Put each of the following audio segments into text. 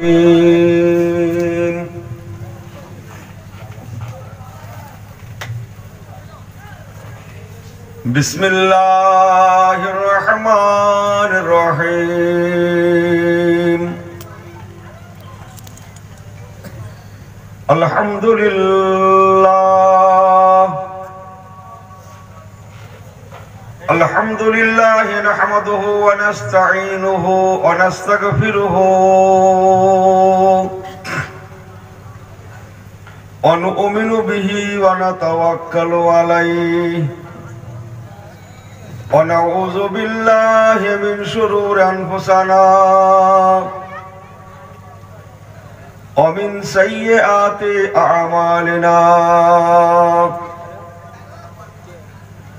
بسم الله الرحمن الرحيم الحمد لله نحمده ونستعينه ونستغفره ونؤمن به ونتوكل عليه ونعوذ بالله من شرور أنفسنا ومن سيئات أعمالنا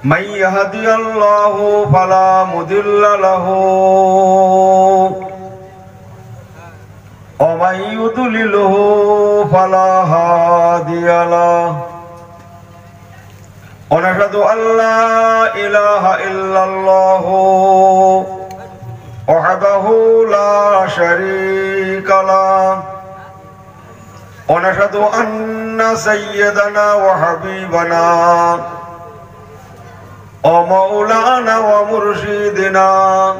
من يهدي الله فلا مضل له ومن يضلله فلا هادي له ونشهد أن لا إله إلا الله وحده لا شريك له ونشهد أن سيدنا وحبيبنا ومولانا ومرشدنا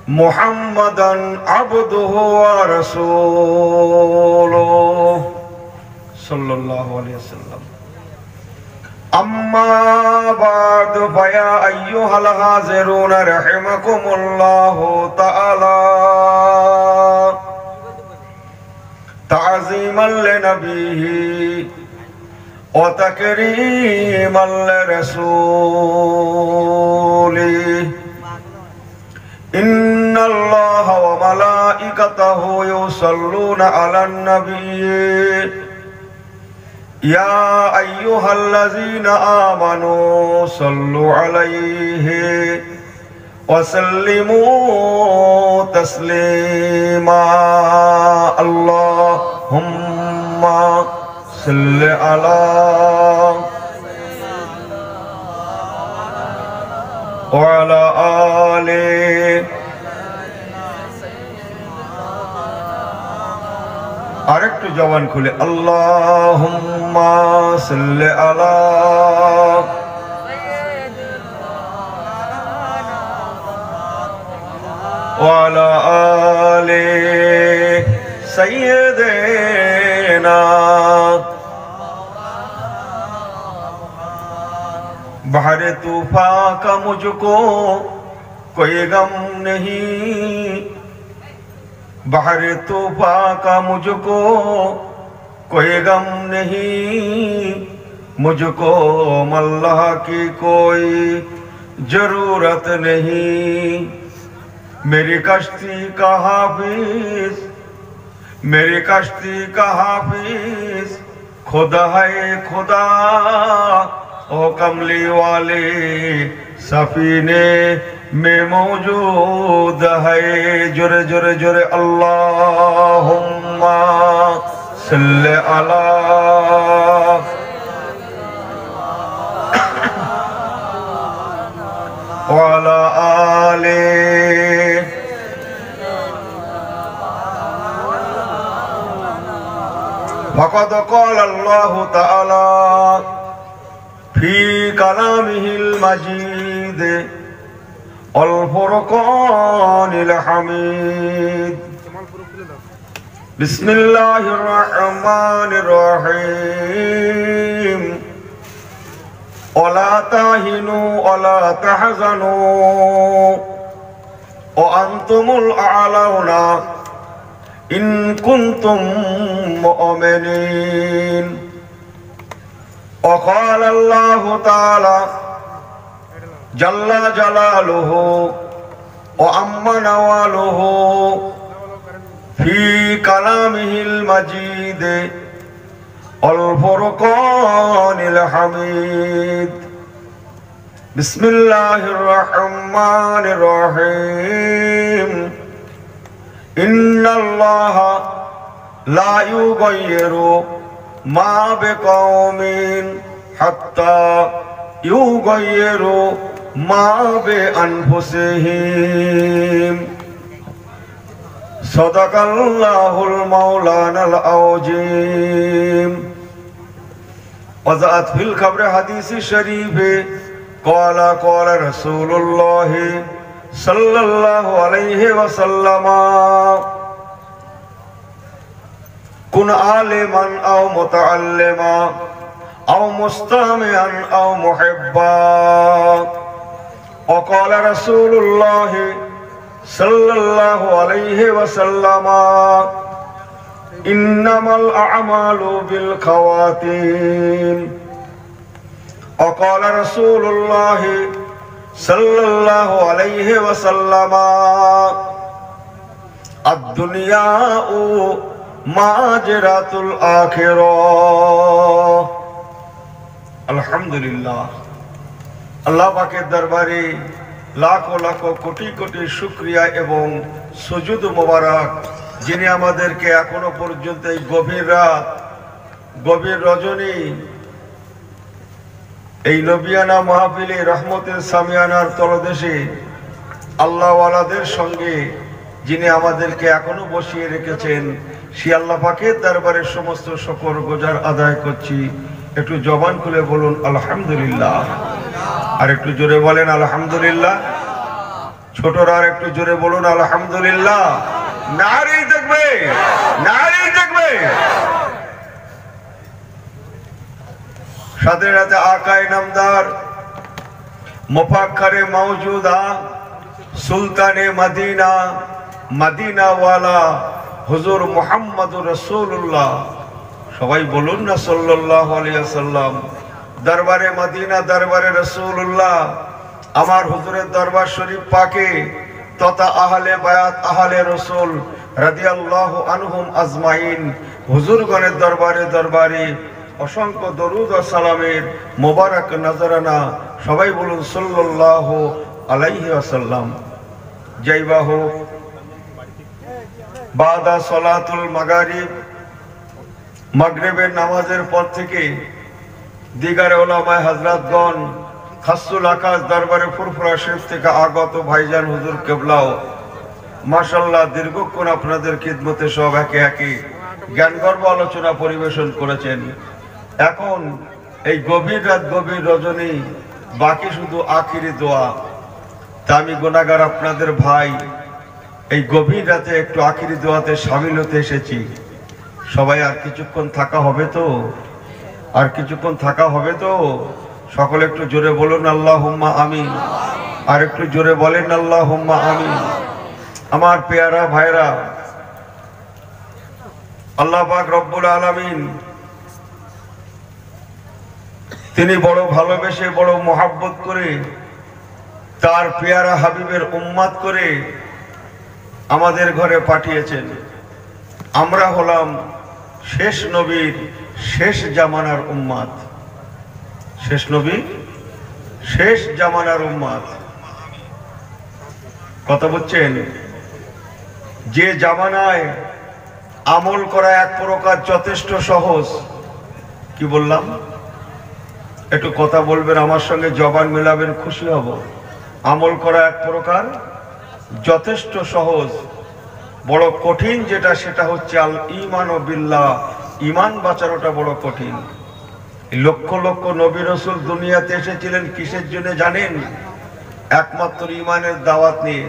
محمدا عبده ورسوله صلى الله عليه وسلم أما بعد فيا أيها الحاضرون رحمكم الله تعالى تعظيما لنبيه وتكريما لرسوله إن الله وملائكته يصلون على النبي يا أيها الذين آمنوا صلوا عليه وسلموا تسليما اللهم صل على وعلى آله আরেকটু জবান খুলে আল্লাহুম্মা সাল্লি আলা ওয়া আলা আলি সাইয়্যিদিনা बहरे तूफान का मुझको कोई गम नहीं बहरे तूफान का मुझको कोई गम नहीं मुझको अल्लाह की कोई जरूरत नहीं मेरी कश्ती का हाफिज मेरी कश्ती का हाफिज खुदा है खुदा ओ कमली वाले सफीने में मौजूद है जुरे जुरे जुरे अल्लाहुम्मा सल्ले अला वाला आले फक़द क़ाल अल्लाहु तआला फी कलामिहिल मजीद अल फुरक़ानिल हमीद बिस्मिल्लाहिर रहमानिर रहीम वला ताहिनु वला तहज़नु व अंतुमुल अअलौना इन कुंतुम मुमिनीन وقال الله تعالى جل جلاله وعم نواله في كلامه المجيد الفرقان الحميد بسم الله الرحمن الرحيم إن الله لا يغير ما بقوم حتى يغيروا ما بأنفسهم सदक़ल्लाहुल मौलानाल अज़ीम। वज़ात फिल खबर हदीस शरीफ क़ाला क़ाला रसूलुल्लाह सल्लल्लाहु अलैहि वसल्लम कुन आलिमन औ मुतअल्लिमा औ मुस्तमिअन औ मुहिब्बा। वक़ाल रसूलुल्लाह सल्लल्लाहु अलैहि वसल्लम इन्नमल अअमालु बिल खवातीम। वक़ाल रसूलुल्लाह सल्लल्लाहु अलैहि वसल्लम अद्दुनिया माजरातुल आखिरह। अल्हम्दुलिल्लाह, अल्लाह पाकेर दरबारे लाखों लाखों कोटी कोटी शुक्रिया एवं सुजुद मुबारक, যিনি আমাদেরকে এখনো পর্যন্ত এই গভীর রাত গভীর রজনী এই নবিয়ানা মাহফিলে রহমতের সামিয়ানার তলদেশে আল্লাহওয়ালাদের সঙ্গে যিনি আমাদেরকে এখনো বসিয়ে রেখেছেন, সেই আল্লাহ পাকের দরবারে সমস্ত শুকর গুজার আদায় করছি। একটু জবান খুলে বলুন আলহামদুলিল্লাহ, আর একটু জোরে বলেন আলহামদুলিল্লাহ। ছোটরা আর একটু জোরে বলুন আলহামদুলিল্লাহ। নারী দেখবে, নারী দেখবে। সাথে সাথে আকায়ে নামদার মুফাক্কারে মাওজুদা সুলতানে মদিনা মদিনাওয়ালা হুজুর মুহাম্মদুর রাসূলুল্লাহ, সবাই বলুন না সাল্লাল্লাহু আলাইহি ওয়াসাল্লাম। দরবারে মদিনা, দরবারে রাসূলুল্লাহ, আমার হুজুরের দরবার শরীফ পাকে তথা আহলে বায়াত আহলে রাসূল রাদিয়াল্লাহু আনহুম আজমাইন হুজুরগণের দরবারে দরবারে অসংখ্য দরুদ ও সালামের মোবারক নজরানা। সবাই বলুন সাল্লাল্লাহু আলাইহি ওয়াসাল্লাম। যাইবা হোক বাদা সালাতুল মাগরিব, মাগরিবের নামাজের পর থেকে দিগারে ওলামায়ে হযরতগণ, খাসুল আকাশ দরবারে ফুরফুরা শরীফ থেকে আগত ভাইজান হুজুর কেবলাও মাশাআল্লাহ দীর্ঘক্ষণ আপনাদের খিদমতে সব একে একে জ্ঞানগর্ভ আলোচনা পরিবেশন করেছেন। এখন এই গভীর রাত গভীর রজনী বাকি শুধু আখিরি দোয়া। তা আমি গুনাহগার আপনাদের ভাই এই গভীর রাতে একটু আখিরি দোয়াতে শামিল হতে এসেছি। সবাই আর কিছুক্ষণ থাকা হবে তো? আর কিছুক্ষণ থাকা হবে তো? সকলে একটু জোরে বলুন আল্লাহুম্মা আমিন। আর একটু জোরে বলেন আল্লাহুম্মা আমিন। আমার পেয়ারা ভাইরা, আল্লাহ পাক রব্বুল আলামিন তিনি বড় ভালোবেসে বড় মোহাব্বত করে তার পেয়ারা হাবিবের উম্মত করে আমাদের ঘরে পাঠিয়েছেন। আমরা হলাম শেষ নবীর শেষ জামানার উম্মত। শেষ নবী শেষ জামানার উম্মত। কথা বুঝছেন? যে জামানায় আমল করা এক প্রকার যথেষ্ট সহজ। কি বললাম? একটু কথা বলবেন আমার সঙ্গে, জবান মেলাবেন, খুশি হব। আমল করা এক প্রকার যথেষ্ট সহজ। বড় কঠিন যেটা সেটা হচ্ছে আল ঈমানু বিল্লাহ, ঈমান বাঁচানোটা বড় কঠিন। লক্ষ লক্ষ নবী রাসূল দুনিয়াতে এসেছিলেন কিসের জন্য জানেন? একমাত্র ঈমানের দাওয়াত নিয়ে।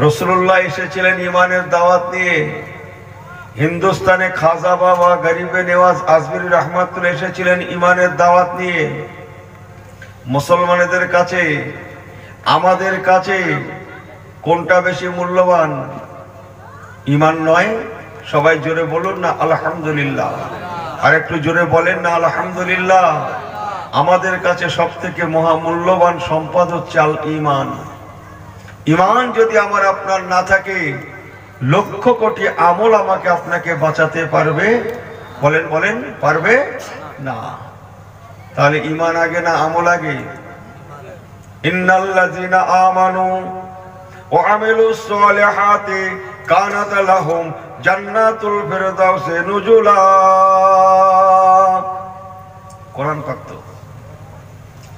রাসূলুল্লাহ এসেছিলেন ঈমানের দাওয়াত নিয়ে। হিন্দুস্তানে খাজা বাবা গরিবে নেওয়াজ আজমিরি রহমাতুল্লাহ এসেছিলেন ঈমানের দাওয়াত নিয়ে। মুসলমানদের কাছে আমাদের কাছে কোনটা বেশি মূল্যবান? ঈমান নয়? সবাই জোরে বলুন না আলহামদুলিল্লাহ। আর একটু জোরে বলেন না আলহামদুলিল্লাহ। আমাদের কাছে সবথেকে মহামূল্যবান সম্পদ হচ্ছে আল ঈমান। ঈমান যদি আমার আপনার না থাকে, লক্ষ কোটি আমল আমাকে আপনাকে বাঁচাতে পারবে? বলেন বলেন, পারবে না। তাহলে ঈমান আগে না আমল আগে? ইন্নাল্লাযীনা আমানু ওয়া আমিলুস সালিহাতি কানাত লাহুম জান্নাতুল ফিরদাউসি নুজুলা। কোরআন পাক।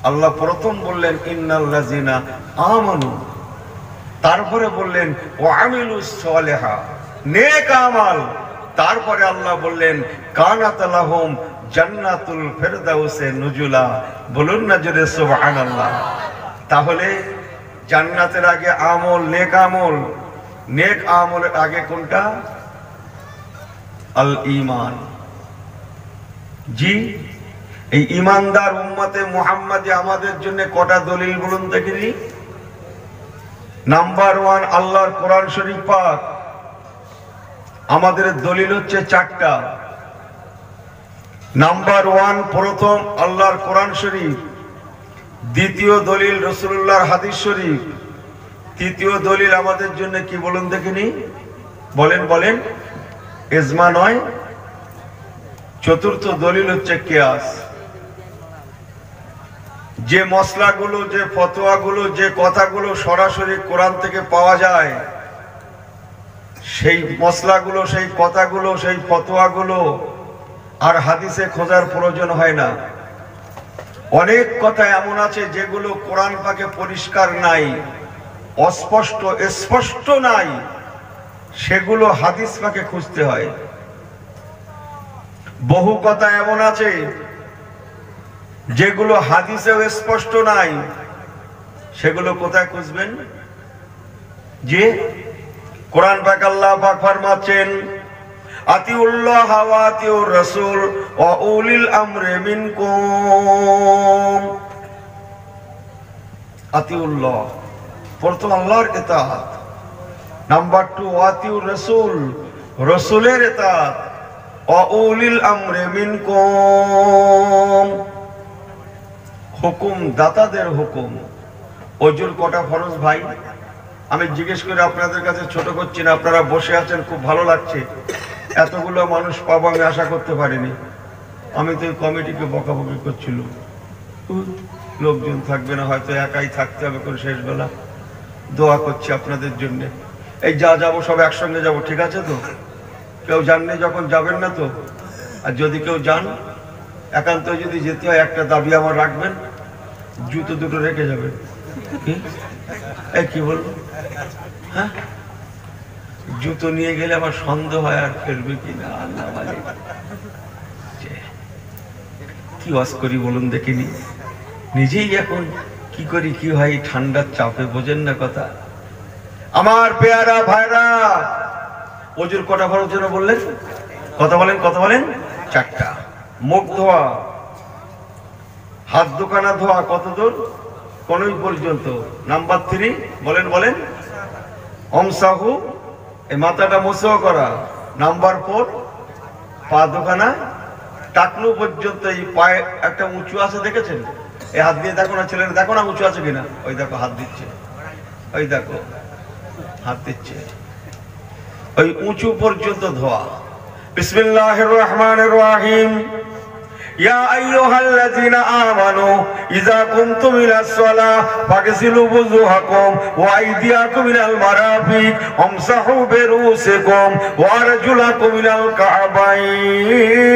আল্লাহ প্রথম বললেন ইন্নাল্লাযীনা আমানু, তারপরে বললেন ওয়া আমিলুস সালিহা, নেক আমাল। তারপরে আল্লাহ বললেন কানাত লাহুম জান্নাতুল ফিরদাউসে নুজুলা। বলুন না জোরে সুবহানাল্লাহ। তাহলে জান্নাতের আগে আমল, নেক আমল। নেক আমলের আগে কোনটা? আল ঈমান। জি, এই ঈমানদার উম্মতে মুহাম্মাদি আমাদের জন্য কটা দলিল বলুন দেখিনি? নাম্বার 1 আল্লাহর কোরআন শরীফ পাক। আমাদের দলিল হচ্ছে 4টা। নাম্বার 1 প্রথম আল্লাহর কোরআন শরীফ, দ্বিতীয় দলিল রাসূলুল্লাহর হাদিস শরীফ, তৃতীয় দলিল আমাদের জন্য কি বলুন দেখিনি? বলেন বলেন। ইজমা নয়, চতুর্থ দলিল হচ্ছে কিয়াস। যে মশলাগুলো, যে ফতোয়াগুলো, যে কথাগুলো সরাসরি কোরআন থেকে পাওয়া যায়, সেই মশলাগুলো, সেই কথাগুলো, সেই ফতোয়াগুলো আর হাদিসে খোঁজার প্রয়োজন হয় না। অনেক কথা এমন আছে যেগুলো কোরআন পাকে পরিষ্কার নাই, অস্পষ্ট, স্পষ্ট নাই, সেগুলো হাদিস পাকে খুঁজতে হয়। বহু কথা এমন আছে যেগুলো হাদিসেও স্পষ্ট নাই, সেগুলো কোথায় খুঁজবেন? যে কোরআন পাক আল্লাহ পাক ফরমাচ্ছেন আতিউল্লাহ ওয়া আতিউর রাসূল ওয়া উলিল আমরি মিনকুম। আতিউল্লাহ, প্রথম আল্লাহর ইতাআত। নাম্বার 2 ওয়া আতিউর রাসূল, রাসূলের ইতাআত। ওয়া উলিল আমরি মিনকুম, হুকুম দাতাদের হুকুম। ওজুর কটা ফরজ ভাই? আমি জিজ্ঞেস করে আপনাদের কাছে ছোট করছি না, আপনারা বসে আছেন, খুব ভালো লাগছে। এতগুলো মানুষ পাবো আমি আশা করতে পারিনি। আমি তো এই কমিটিকে বকাবকি করছিল, লোকজন থাকবে না, হয়তো একাই থাকতে হবে করে শেষ বেলা। দোয়া করছি আপনাদের জন্য। এই যা যাবো সব একসঙ্গে যাব, ঠিক আছে তো? কেউ জাননি যখন যাবেন না তো? আর যদি কেউ যান, একান্ত যদি যেতে হয়, একটা দাবি আমার রাখবেন, জুতো দুটো রেখে যাবেন। কি বলবো? হ্যাঁ, জুতো নিয়ে গেলে আমার সন্দেহ হয় আর ফেলবে কিনা। আল্লাহ মালিক, কি ওয়াজ করি বলুন দেখিনি? নিজেই এখন কি করি কি হয় ঠান্ডার চাপে, বোঝেন না কথা। আমার পেয়ারা ভাইরা, ওজুর কটা ফরজ যেন বললেন? কথা বলেন, কথা বলেন। 4টা। মুখ ধোয়া, হাত দোকানা ধোয়া কত দূর? কোনই পর্যন্ত। নাম্বার 3 বলেন বলেন। আমসাহু, এই মাথাটা মুছাও করা। নাম্বার 4 পা দোকানা টাকলু পর্যন্ত। এই পায়ে একটা উঁচু আছে, দেখেছেন? এই হাত দিয়ে দেখো না, ছেলেরা দেখো না উঁচু আছে কিনা। ওই দেখো হাত দিচ্ছে, ওই দেখো হাত দিচ্ছে, ওই উঁচু পর্যন্ত ধোয়া। বিসমিল্লাহির রহমানির রহিম। ইয়া আইয়ুহাল্লাযীনা আমানু ইযা কুমতুম ইলাস সালাহ ফাগসিলু বুজুহাকুম ওয়া আইদিয়াকুম ইলাল মারাফিক আমসাহু বিরুসিকুম ওয়া আরজুলাকুম ইলাল কা'বাইন।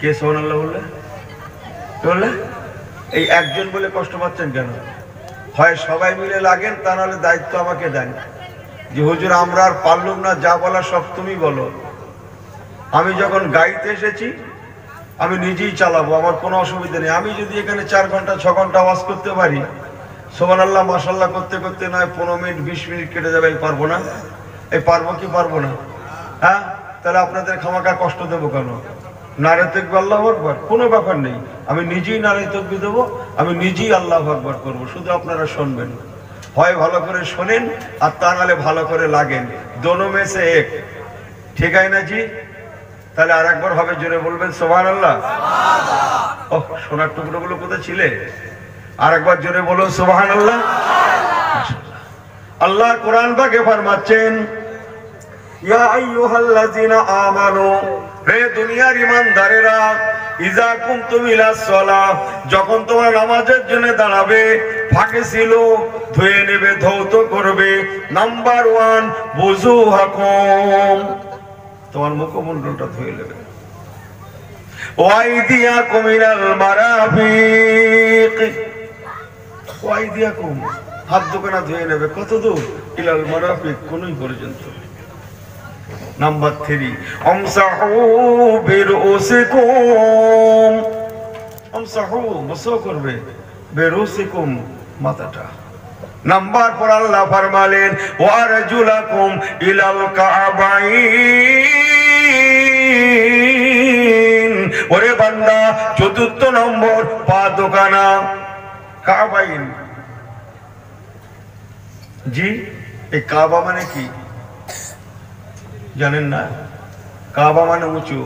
কে সুবহানাল্লাহ বললে? বললে এই একজন বলে কষ্ট পাচ্ছেন কেন? হয় সবাই মিলে লাগেন, তা নাহলে দায়িত্ব আমাকে দেন যে হুজুর আমরা আর পারলুম না, যা বলা সব তুমি বলো। আমি যখন গাড়িতে এসেছি আমি নিজেই চালাবো, আমার কোনো অসুবিধা নেই। আমি যদি এখানে 4 ঘন্টা 6 ঘন্টা ওয়াজ করতে পারি, সুবহানাল্লাহ মাশাআল্লাহ করতে করতে নয় 15 মিনিট 20 মিনিট কেটে যাবে, এই পারবো না? এই পারবো কি পারবো না? হ্যাঁ, তাহলে আপনাদের খামাকা কষ্ট দেবো কেন? নারে তাকবীর আল্লাহু আকবার, কোনো ব্যাপার নেই। আমি নিজেই নারে তাকবীর দেবো, আমি নিজেই আল্লাহু আকবার করবো, শুধু আপনারা শুনবেন। হয় ভালো করে শোনেন, আর তা নাহলে ভালো করে লাগেন। দোনো মে সে এক, ঠিক আছে না জি? তাহলে আর একবার হবে, জোরে বলবেন সুবহানাল্লাহ। ও সোনার টুকরোগুলো কোথায় ছিলে? আর একবার জোরে বলুন সুবহানাল্লাহ। আল্লাহ কোরআন পাকে ফরমাচ্ছেন ইয়া আইয়ুহাল্লাযীনা আমানু, হে দুনিয়ার ঈমানদারেরা, ইযা কুমতুম ইলাস সালাহ, যখন তোমরা নামাজের জন্য দাঁড়াবে, ফাগসিলু, ধুয়ে নেবে, ধৌত করবে। নাম্বার 1 বুজুহাকুম, তোমার মুখমণ্ডলটা ধুয়ে নেবে। ওয়াইদিয়াকুম ইলাল মারাফিক, ওয়াইদিয়াকুম হাত দুখানা ধুয়ে নেবে, কত দূর? ইলাল মারাফিক, কোনই পর্যন্ত। নাম্বার 3 আমসাহু বিরুসিকুম, আমসাহু মাসহ করবে, বিরুসিকুম মাথাটা। নাম্বার 4 আল্লাহ ফরমালেন ওয়ারজুলাকুম ইলাল কাবাইন, ওরে বান্দা 4 নম্বর পা দোকানা। কাবাইন, জি এই কাবা মানে কি জানেন না? কাবা মানে উঁচু।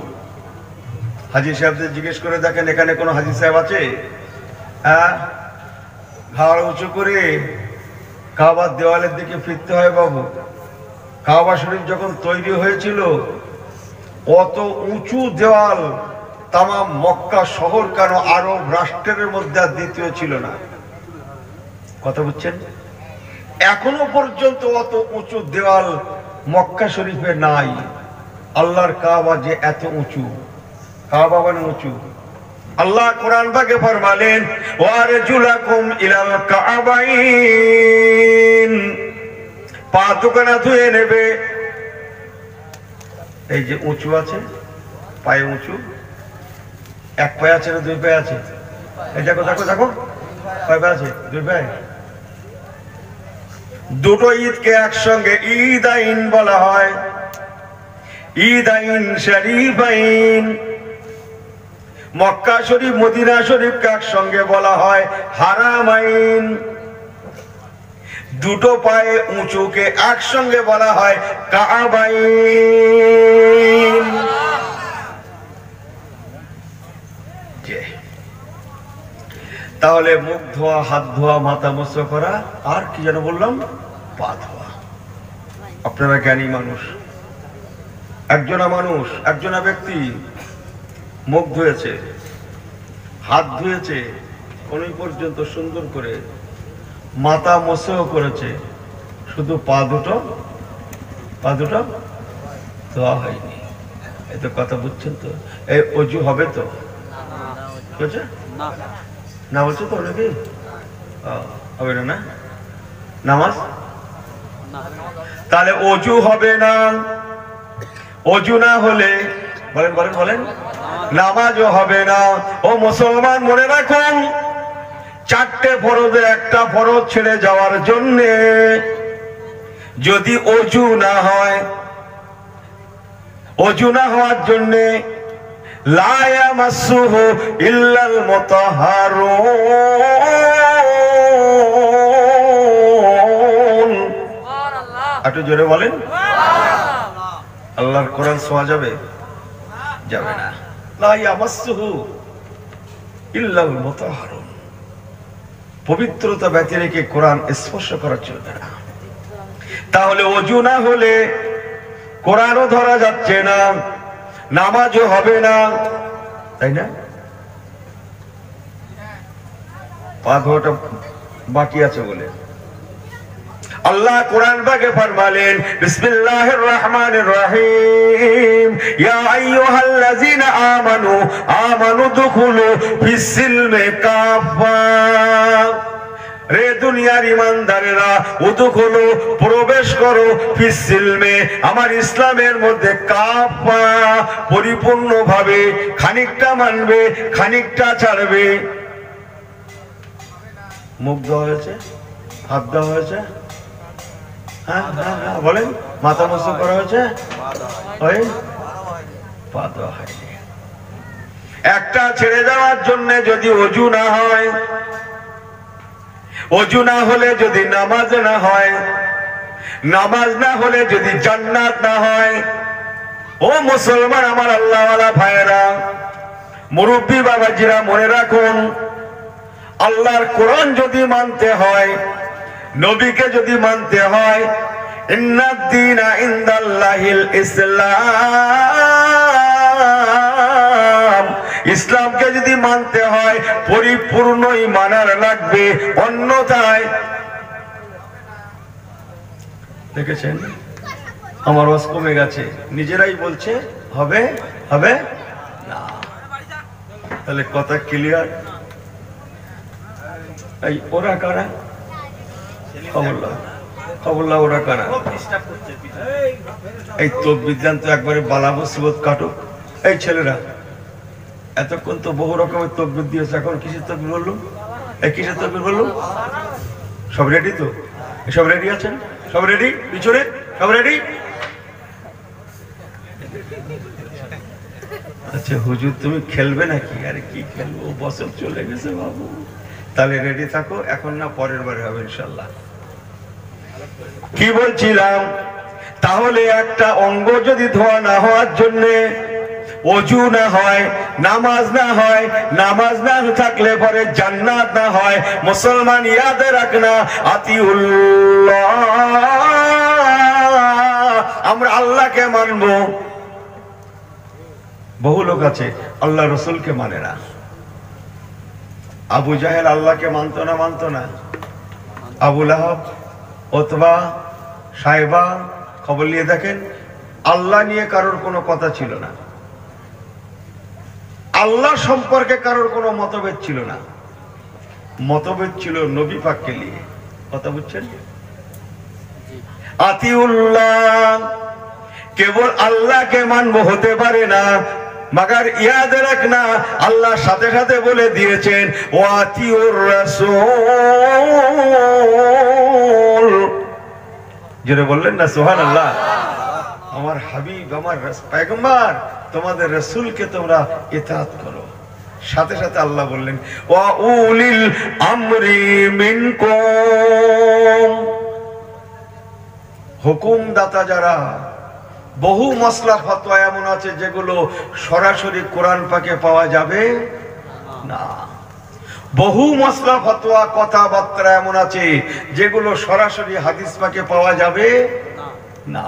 হাজী সাহেবদের জিজ্ঞেস করে দেখেন, এখানে কোনো হাজী সাহেব আছে? হ্যাঁ, ঘাড় উঁচু করে কাবার দেওয়ালের দিকে ফিরতে হয় বাবু। কাবা শরীফ যখন তৈরি হয়েছিল অত উঁচু দেওয়াল তামাম মক্কা শহর কেন আরব রাষ্ট্রের মধ্যে আর দ্বিতীয় ছিল না। কথা বুঝছেন? এখনো পর্যন্ত অত উঁচু দেওয়াল মক্কা শরীফে নাই। আল্লাহর কাবা যে এত উঁচু, কাবা মানে উঁচু। আল্লাহ কোরআন পাকে ফরমালেন ওয়ারজুলাকুম ইলাল কাবাইন, পা দুখানা ধুয়ে নেবে। এই যে উঁচু আছে, পায়ে উঁচু, এক পায়ে আছে না 2 পায়ে আছে? এই দেখো দেখো দেখো, কয় পায়ে আছে? 2 পায়ে। দুটো ঈদকে একসঙ্গে ঈদাইন বলা হয়, ঈদাইন শরীফাইন। মক্কা শরীফ মদিনা শরীফকে একসঙ্গে বলা হয় হারামাইন। দুটো পায়ে উঁচুকে একসঙ্গে বলা হয় কাবাইন। তাহলে মুখ ধোয়া, হাত ধোয়া, মাথা মস্ত করা, আর কি যেন বললাম, পা ধোয়া। আপনারা জ্ঞানী মানুষ। একজনা মানুষ, একজনা ব্যক্তি মুখ ধুয়েছে, হাত ধুয়েছে কোনই পর্যন্ত সুন্দর করে, মাথা মস্ত করেছে, শুধু পা দুটো ধোয়া হয়নি। এই তো কথা বুঝছেন তো? এই অজু হবে তো? বুঝছে না? বলছো তো নাকি হবে না? না নামাজ, তাহলে অজু হবে না। অজু না হলে বলেন বলেন বলেন নামাজও হবে না। ও মুসলমান, মনে রাখুন 4টে ফরজের একটা ফরজ ছেড়ে যাওয়ার জন্য যদি অজু না হয়, অজু না হওয়ার জন্য লা ইয়ামাসসুহু ইল্লাল মুতাহহারুন। একটু জোরে বলেন। আল্লাহর কোরআন ছোঁয়া যাবে? যাবে না। লা ইয়ামাসসুহু ইল্লাল মুতাহহারুন, পবিত্রতা ব্যতী রেখে কোরআন স্পর্শ করা চলবে না। তাহলে অজু না হলে কোরআনও ধরা যাচ্ছে না, নামাজও হবে না, তাই না? পা ধোয়াটা বাকি আছে বলে আল্লাহ কোরআন পাকে ফরমালেন বিসমিল্লাহির রহমানির রহিম ইয়া আইয়ুহাল্লাযীনা আমানু দুখুলু ফিস-সিলমি কাফা। রে দুনিয়ার ইমানদারেরা, উদুখুলু প্রবেশ করো, ফিস-সিলমে আমার ইসলামের মধ্যে, কাফা পরিপূর্ণভাবে, খানিকটা মানবে খানিকটা ছাড়বে। মুখ ধোয়া হয়েছে, হাত ধোয়া হয়েছে, হ্যাঁ হ্যাঁ হ্যাঁ বলেন, মাথা মস্ত করা হয়েছে, পা ধোয়া হয়নি। একটা ছেড়ে যাওয়ার জন্য যদি অজু না হয়, অজু না হলে যদি নামাজ না হয়, নামাজ না হলে যদি জান্নাত না হয়, ও মুসলমান আমার আল্লাহওয়ালা ভাইয়েরা, মুরব্বী বাবাজিরা, মনে রাখুন আল্লাহর কোরআন যদি মানতে হয়, নবীকে যদি মানতে হয়, ইন্নাদ-দীনা ইনদাল্লাহিল ইসলাম, ইসলামকে যদি মানতে হয় পরিপূর্ণই মানার লাগবে, অন্যথায় দেখেছেন আমার ওয়াজ কমে গেছে, নিজেরাই বলছে হবে হবে না। তাহলে কথা ক্লিয়ার। এই ওরা কারা? খবরলা ওরা কারা? এই তকবীর জান তো একবারে বালা মুসিবত কাটুক। এই ছেলেরা এতক্ষণ তো বহু রকমের তকবীর দিয়েছে, এখন কিসের তকবীর বললো? এই কিসের তকবীর বললো? সব রেডি তো? সব রেডি আছেন? সব রেডি? পিছনে সব রেডি? আচ্ছা হুজুর তুমি খেলবে নাকি? আরে কি খেলবো, বছর চলে গেছে বাবু। তাহলে রেডি থাকো, এখন না পরের বারে হবে ইনশাল্লাহ। কি বলছিলাম, তাহলে একটা অঙ্গ যদি ধোয়া না হওয়ার জন্য ওযু না হয়, নামাজ না হয়, নামাজ না থাকলে পরে জান্নাত না হয়। মুসলমান ইয়াদ রাখনা, আতিউল্লাহ, আমরা আল্লাহকে মানবো। বহু লোক আছে আল্লাহ রসুলকে মানে না। আবু জাহেল আল্লাহকে মানতো না? মানতো না? আবু লাহাব, উতবা, সাইবা, খবর নিয়ে দেখেন, আল্লাহ নিয়ে কারোর কোনো কথা ছিল না, আল্লাহ সম্পর্কে কারোর কোনো মতভেদ ছিল না। মতভেদ ছিল নবী পাককে নিয়ে। কথা বুঝছেন? আতিউল্লাহ, কেবল আল্লাহকে মানবো হতে পারে না, মাগার ইয়াদ রাখনা আল্লাহ সাথে সাথে বলে দিয়েছেন ওয়াতিউর রাসূল। যারা বললেন না সুবহানাল্লাহ, আমার হাবিব, আমার পয়গম্বর, তোমাদের রাসূলকে তোমরা ইতাআত করো। সাথে সাথে আল্লাহ বললেন ওয়া উলিল আমরি মিনকুম, হুকুমদাতা যারা। বহু মাসলা ফতোয়া এমন আছে যেগুলো সরাসরি কোরআন পাকে পাওয়া যাবে না। বহু মাসলা ফতোয়া কথাবার্তা এমন আছে যেগুলো সরাসরি হাদিস পাকে পাওয়া যাবে না।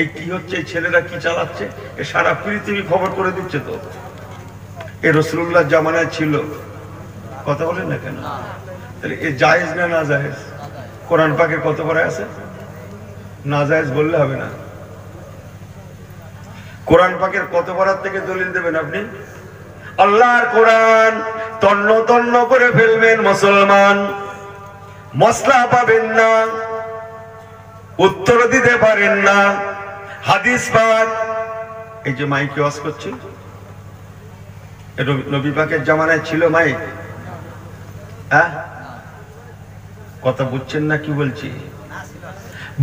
এই কি হচ্ছে, ছেলেরা কি চালাচ্ছে, এ সারা পৃথিবী খবর করে দিচ্ছে তো। এ রাসূলুল্লাহ জামানায় ছিল, কথা বলেন না কেন? তাহলে এ জায়েজ না না জায়েজ? কোরআন পাকের কত করে আছে? না জায়েজ বললে হবে না। কোরআন পাকের কত বরাত থেকে দলিল দেবেন আপনি? আল্লাহর কোরআন তন্ন তন্ন করে ফেলবেন মুসলমান, মসলা পাবেন না, উত্তর দিতে পারেন না। হাদিস পাক, এই যে মাইকে ওয়াজ করছে, নবী পাকের জামানায় ছিল মাইক? হ্যাঁ, কথা বুঝছেন না কি বলছি?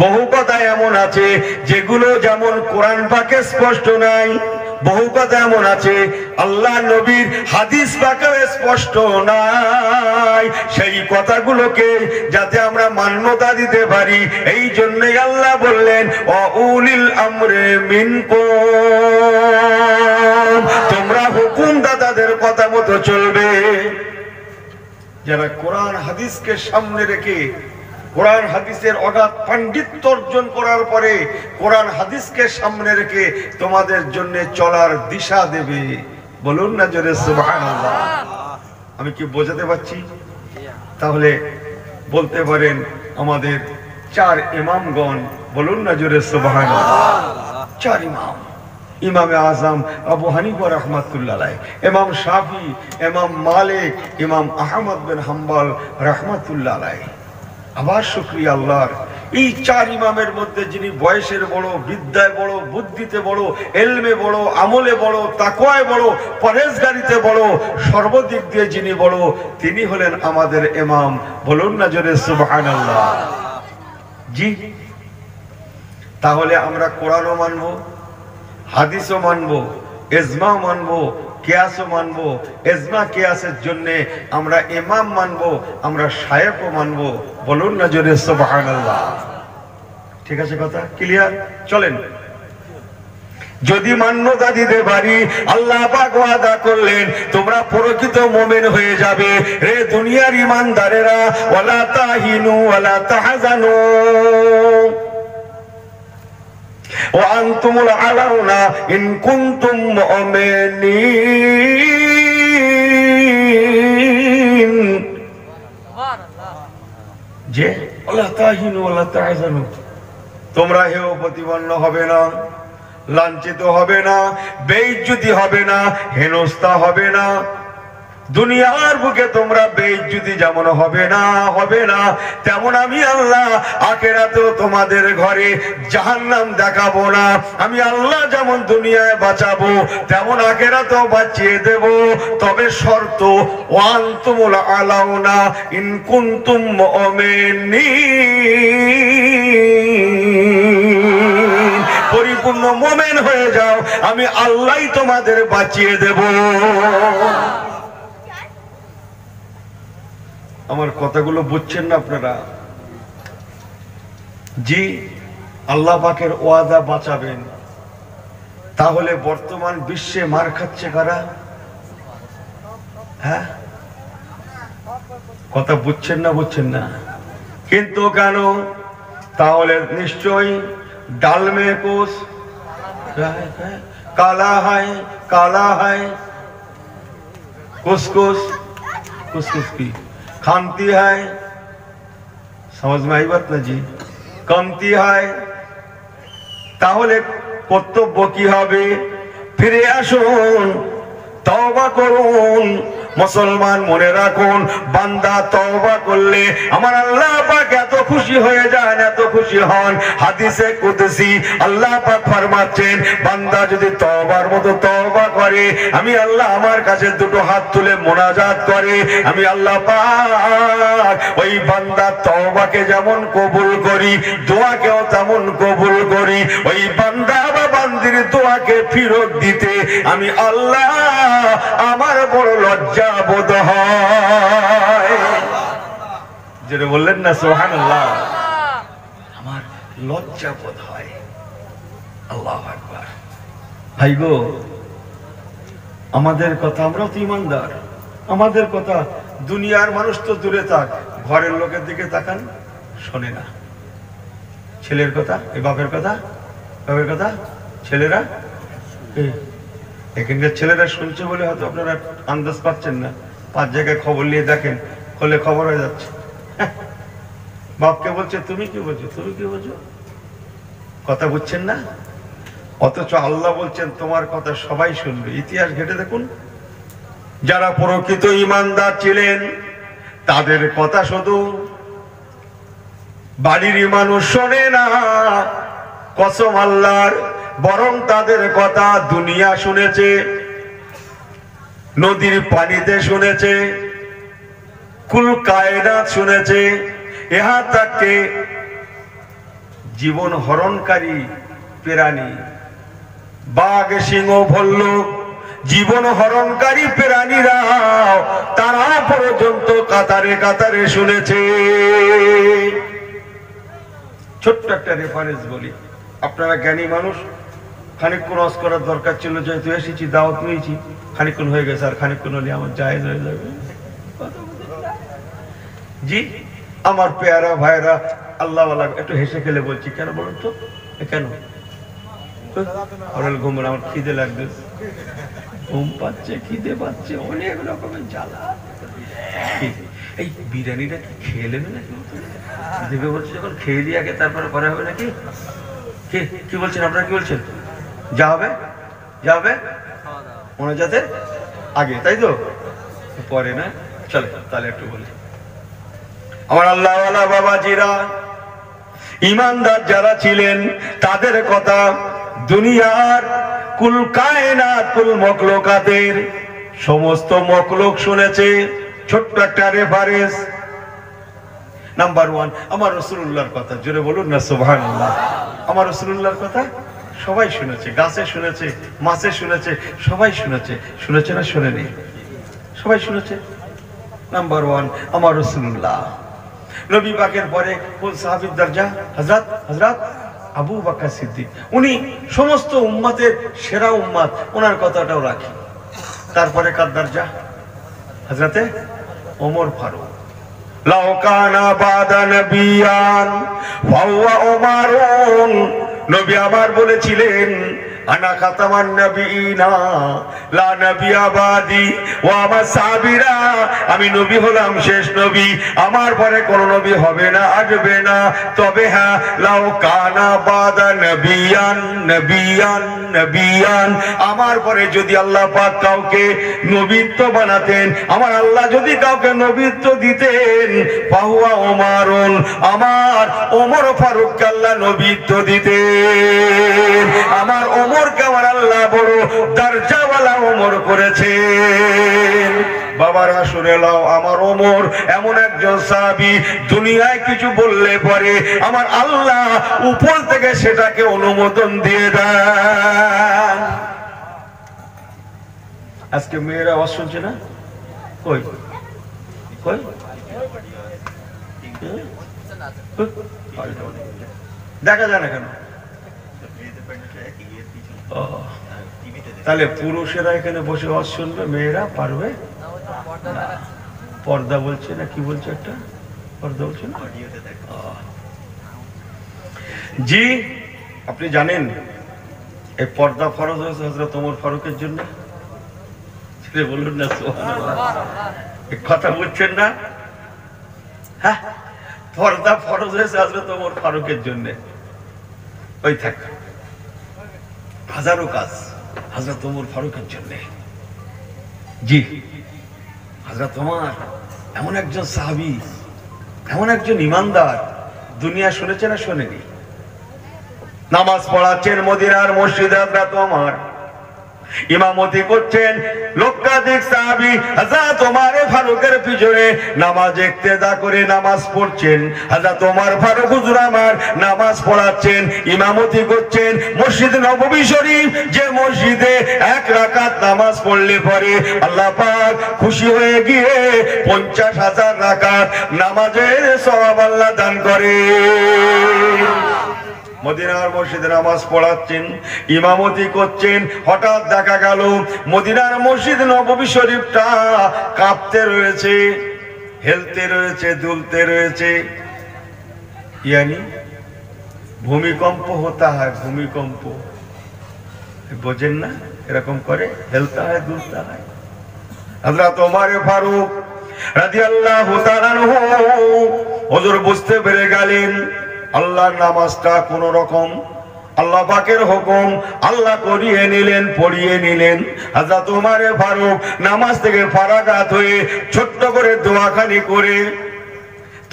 বহু কথা এমন আছে যেগুলো যেমন কোরআন পাকে স্পষ্ট নাই, বহু কথা এমন আছে আল্লাহ নবীর হাদিস পাকে স্পষ্ট নাই। সেই কথাগুলোকে যাতে আমরা মান্যতা দিতে পারি, এই জন্যই আল্লাহ বললেন উলিল আমরে মিনকুম, তোমরা হুকুমদাতাদের কথা মতো চলবে। যারা কোরআন হাদিসকে সামনে রেখে, কোরআন হাদিসের অগাধ পাণ্ডিত্য অর্জন করার পরে কোরআন হাদিসকে সামনে রেখে তোমাদের জন্য চলার দিশা দেবে। বলুন না জোরে সুবহানাল্লাহ। আমি কি বোঝাতে পারছি? তাহলে বলতে পারেন আমাদের চার ইমামগণ, বলুন না জোরে সুবহানাল্লাহ। চার ইমাম, ইমামে আজম আবু হানিফা রাহমাতুল্লাহ আলাইহি, ইমাম শাফি, ইমাম মালিক, ইমাম আহমদ বিন হাম্বল রাহমাতুল্লাহ আলাইহি। আবার শুকরিয়া আল্লাহর, এই চার ইমামের মধ্যে যিনি বয়সের বড়, বিদ্যায় বড়, বুদ্ধিতে বড়, ইলমে বড়, আমলে বড়, তাকওয়ায় বড়, পরহেজগারিতে বড়, সর্বদিক দিয়ে যিনি বড়, তিনি হলেন আমাদের ইমাম। বলুন না জোরে সুবহানাল্লাহ। জি, তাহলে আমরা কোরআনও মানবো, হাদিসও মানবো, ইজমাও মানবো, কিয়াসও মানবো। ইজমা কিয়াসের জন্য আমরা ইমাম মানবো, আমরা শায়েখও মানবো। বলুন না জোরে সুবহানাল্লাহ। ঠিক আছে, কথা ক্লিয়ার? চলেন, যদি মান্যতা দিতে পারি, আল্লাহ পাক ওয়াদা করলেন তোমরা প্রকৃত মুমিন হয়ে যাবে। রে দুনিয়ার ঈমানদারেরা, ওয়ালা তাহিনু ওয়ালা তাহজানু ওয়া আনতুমুল আলাউনা ইন কুনতুম মুমিনিন। যে ওয়ালা তাহিনু ওয়ালা তাহজানু, তোমরা হেয় প্রতিপন্ন হবে না, লাঞ্ছিত হবে না, বেইজ্জতি হবে না, হেনস্থা হবে না। দুনিয়ার বুকে তোমরা বেইজ্জতি যেমন হবে না তেমন আমি আল্লাহ আখিরাতেও তোমাদের ঘরে জাহান্নাম দেখাবো না। আমি আল্লাহ যেমন দুনিয়ায় বাঁচাবো তেমন আখিরাতেও বাঁচিয়ে দেব। তবে শর্ত ওয়ান্তুমুল আলাউনা ইন কুনতুম মুমিনিন, পরিপূর্ণ মুমিন হয়ে যাও, আমি আল্লাহই তোমাদের বাঁচিয়ে দেব। আমার কথাগুলো বুঝছেন না আপনারা? জি, আল্লাহ পাকের ওয়াদা বাঁচাবেন। তাহলে বর্তমান বিশ্বে মার খাচ্ছে কারা? হ্যাঁ, কথা বুঝছেন না? কিন্তু কেন? তাহলে নিশ্চয়ই ডাল মে কুছ काला है कुछ की खामती है, समझ में आई बात ना जी? कमती है। তাহলে কর্তব্য কি হবে? ফিরে আসুন, তওবা করুন। মুসলমান মনে রাখুন, বান্দা তওবা করলে আমার আল্লাহ পাক এত খুশি হয়ে যান, এত খুশি হন। হাদিসে কুদসি আল্লাহ পাক ফরমাচ্ছেন, বান্দা যদি তওবার মতো তওবা করে, আমি আল্লাহ আমার কাছে দুটো হাত তুলে মোনাজাত করে, আমি আল্লাহ পাক ওই বান্দা তওবাকে যেমন কবুল করি, দোয়াকেও তেমন কবুল করি। ওই বান্দা বা বান্দির দোয়াকে ফেরত দিতে আমি আল্লাহ আমার বড় লজ্জা বোধ হয়। যেটা বললেন না সুবহানাল্লাহ, আমার লজ্জা বোধ হয়। আল্লাহু আকবার। ভাই গো, আমাদের কথা, আমরাও তো ইমানদার, আমাদের কথা দুনিয়ার মানুষ তো দূরে থাক, ঘরের লোকের দিকে তাকান, শোনে না। ছেলের কথা, এই বাপের কথা, ছেলেরা, এখানকার ছেলেরা শুনছে বলে হয়তো আপনারা আন্দাজ পাচ্ছেন না। 5 জায়গায় খবর নিয়ে দেখেন, খোলে খবর হয়ে যাচ্ছে। বাপকে বলছে তুমি কি বলছো, কথা বুঝছেন না? অথচ আল্লাহ বলছেন তোমার কথা সবাই শুনবে। ইতিহাস ঘেটে দেখুন, যারা প্রকৃত ঈমানদার ছিলেন তাদের কথা শুধু বাড়ির মানুষ শোনে না, কসম আল্লাহর, বরং তাদের কথা দুনিয়া শুনেছে, নদীর পানিতে শুনেছে, কুল কায়নাত শুনেছে। ইহা তাকে জীবন হরণকারী প্রাণী, বাঘ, সিংহ, ভল্লুক, জীবন হরণকারী প্রাণীরা তারা পর্যন্ত কাতারে কাতারে শুনেছে। ছোট্ট একটা রেফারেন্স বলি, আপনারা জ্ঞানী মানুষ, খানিকক্ষণ ওয়াজ করার দরকার ছিল, যেহেতু এসেছি, দাওয়াত নিয়েছি, খানিকক্ষণ হয়ে গেছে, আর খানিকক্ষণ হলে আমার জায়েজ হয়ে যাবে। জি আমার পেয়ারা ভাইরা, আল্লাহ একটু হেসে খেলে বলছি, কেন বলুন তো? কেন? ঘুম, আমার খিদে লাগবে, ঘুম পাচ্ছে, খিদে পাচ্ছে, অনেক রকমের জ্বালা। এই বিরিয়ানিটা কি খেয়ে নেবে নাকি? দেবে বলছে, যখন খেয়ে দিয়ে আগে তারপরে করা হবে নাকি? কি বলছেন আপনারা? কি বলছেন? যা হবে মনে যাতে আগে, তাই তো? পরে না? চলে তাহলে একটু বলি। আমার আল্লাহওয়ালা বাবাজিরা, ঈমানদার যারা ছিলেন তাদের কথা দুনিয়ার কুল কায়নাত, কুল মখলুকাতের সমস্ত মখলুক শুনেছে। ছোট্ট একটা রেফারেন্স। নাম্বার 1, আমার রাসূলুল্লাহর কথা, জোরে বলুন না সুবহানাল্লাহ। আমার রাসূলুল্লাহর কথা সবাই শুনেছে, গাছে শুনেছে, মাছে শুনেছে, সবাই শুনেছে না শোনেনি? সবাই শুনেছে। নাম্বার 1 আমার রাসূলুল্লাহ। নবী পাকের পরে কোন সাহাবীর দরজা? হযরত আবু বকর সিদ্দিক। উনি সমস্ত উম্মতের সেরা উম্মত, ওনার কথাটাও রাখি। তারপরে কার দরজা? হযরতে ওমর ফারুক। লাউ কানা বাদা নবিয়ান ফাহুয়া ওমরুন। নবী আমার বলেছিলেন, আনা খাতামান নবিয়িনা লা নবিয়্যা বাদি, ও আমার সাহাবীরা আমি নবী হলাম শেষ নবী, আমার পরে কোন নবী হবে না, আসবে না। তবে হ্যাঁ, লাউ কানা বাদা নবিয়ান নবিয়ান নবিয়ান, আমার পরে যদি আল্লাহ পাক কাউকে নবীত্ব বানাতেন, আমার আল্লাহ যদি কাউকে নবীত্ব দিতেন, ফাহুয়া ওমরুন, আমার ওমর ফারুককে আল্লাহ নবীত্ব দিতেন। আমার ওমরকে আমার আল্লাহ বড় দরজাওয়ালা ওমর করেছেন। বাবারা শুনে নাও, আমার ওমর এমন একজন সাহাবী, দুনিয়ায় কিছু বললে পরে আমার আল্লাহ উপর থেকে সেটাকে অনুমোদন দিয়ে দেন। আজকে মেয়েরা আওয়াজ শুনছে না? কই কই দেখা যায় না কেন? তাহলে পুরুষেরা এখানে বসে আওয়াজ শুনবে, মেয়েরা পারবে? পর্দা বলছে না কি বলছে, একটা পর্দা বলছে না? জি, আপনি জানেন এই পর্দা ফরজ হয়েছে হযরত ওমর ফারুকের জন্য? বলুন না সুবহানাল্লাহ, কথা বুঝছেন না? হ্যাঁ, পর্দা ফরজ হয়েছে হযরত ওমর ফারুকের জন্য। ওই থাক, হাজারো কাজ হযরত ওমর ফারুকের জন্য। জি, হযরত ওমর এমন একজন সাহাবী, এমন একজন ইমানদার, দুনিয়া শুনেছে না শোনেনি? নামাজ পড়াচ্ছেন মদিনার মসজিদে হযরত ওমর, ইমামতি করছেন লক্ষাধিক সাহাবী হযরত ওমর ফারুকের পিছনে নামাজ ইক্তেদা করে নামাজ পড়ছেন। হযরত ওমর ফারুক হুজুর আমার নামাজ পড়াচ্ছেন, ইমামতি করছেন মসজিদ নববী শরীফ, যে মসজিদে এক রাকাত নামাজ পড়লে পরে আল্লাহ পাক খুশি হয়ে গিয়ে 50,000 রাকাত নামাজের সওয়াব আল্লাহ দান করে। মদিনার মসজিদে নামাজ পড়াচ্ছেন, ইমামতি করছেন, হঠাৎ দেখা গেল মদিনার মসজিদ নববী শরীফটা কাঁপতে রয়েছে, হেলতে রয়েছে, দুলতে রয়েছে। ইয়ানি ভূমিকম্প হতা হয়, ভূমিকম্প বোঝেন না? এরকম করে হেলতে হয়, দুলতে হয়। হযরত ওমর ফারুক রাদিয়াল্লাহু তাআলা আনহু হুজুর বুঝতে পেরে গেলেন আল্লাহর নামাজটা কোন রকম আল্লাহ পাকের হুকুম, আল্লাহ করিয়ে নিলেন, পড়িয়ে নিলেন। হযরত ওমর ফারুক নামাজ থেকে ফারাগাত হয়ে ছোট্ট করে দোয়াখানি করে,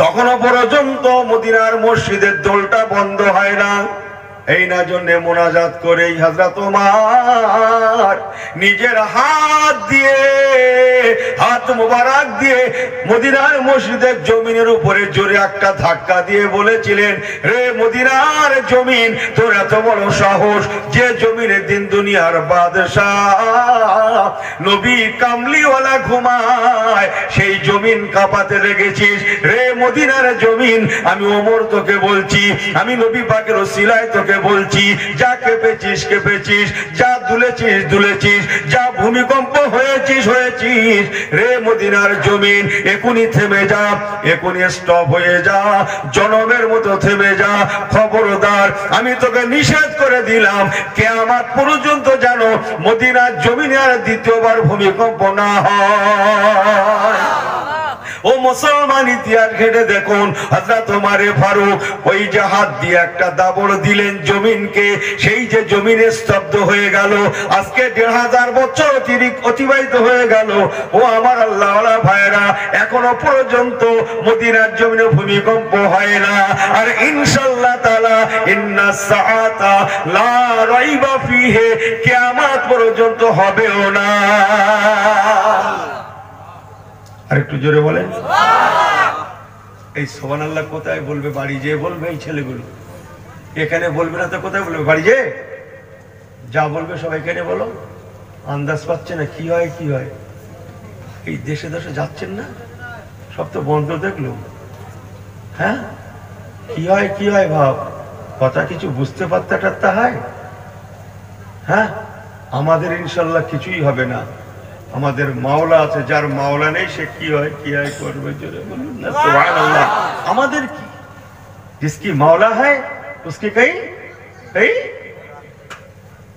তখনও পর্যন্ত মদিনার মসজিদের দোলটা বন্ধ হয় না। এই না জন্য মোনাজাত করে হযরত ওমর নিজের হাত দিয়ে, হাত মুবারক দিয়ে মদিনার মসজিদের জমিনের উপরে জোরে একটা ধাক্কা দিয়ে বলেছিলেন, রে মদিনার জমিন, তোর এত বড় সাহস, যে জমিনের দিন দুনিয়ার বাদশাহ নবী কামলিওয়ালা ঘুমায়, সেই জমিন কাঁপাতে লেগেছিস। রে মদিনার জমিন, আমি ওমর তোকে বলছি, আমি নবী পাকের ওসিলায় তোকে বলছি, যা কেঁপেছিস কেঁপেছিস, যা দুলেছিস দুলেছিস, যা ভূমিকম্প হয়েছিস হয়েছিস, রে মদিনার জমিন এখনই থেমে যা, এখনই স্টপ হয়ে যা, জনমের মতো থেমে যা। খবরদার, আমি তোকে নিষেধ করে দিলাম, কিয়ামত পর্যন্ত যেন মদিনার জমিনে আর দ্বিতীয়বার ভূমিকম্প না হয়। ও মুসলমান, ইতিহাস ঘেটে দেখুন, হযরত ওমর ফারুক ওই যে হাত দিয়ে একটা দাবড় দিলেন জমিনকে, সেই যে জমিনে স্তব্ধ হয়ে গেল। আজকে 1500 বছর অতিবাহিত হয়ে গেল। ও আমার আল্লাহওয়ালা ভাইরা, এখনো পর্যন্ত মদিনার জমিনে ভূমিকম্প হয় না। আর ইনশাআল্লাহ তাআলা ইন্নাস সাআতা লা রাইবা ফিহি, কিয়ামত পর্যন্ত হবেও না। আরেকটু জোরে বলেন। এই সুবহানাল্লাহ কোথায় বলবে? বাড়ি যেয়ে বলবে এই ছেলেগুলো, এখানে বলবে না তো কোথায় বলবে? বাড়ি যেয়ে যা বলবে সব এখানে বলো। আন্দাজ পাচ্ছে না কি হয় কি হয়? এই দেশে দেশে যাচ্ছেন না, সব তো বন্ধ দেখলো। হ্যাঁ, কি হয় কি হয় ভাব, কথা কিছু বুঝতে পারতে টারতে হয়? হ্যাঁ, আমাদের ইনশাল্লাহ কিছুই হবে না। আমাদের মাওলা আছে, যার মাওলা নেই সে কি হয় কি হয় করবে, জোরে বলুন না সুবহানাল্লাহ। আমাদের কি, जिसकी मौला है उसकी कहीं कहीं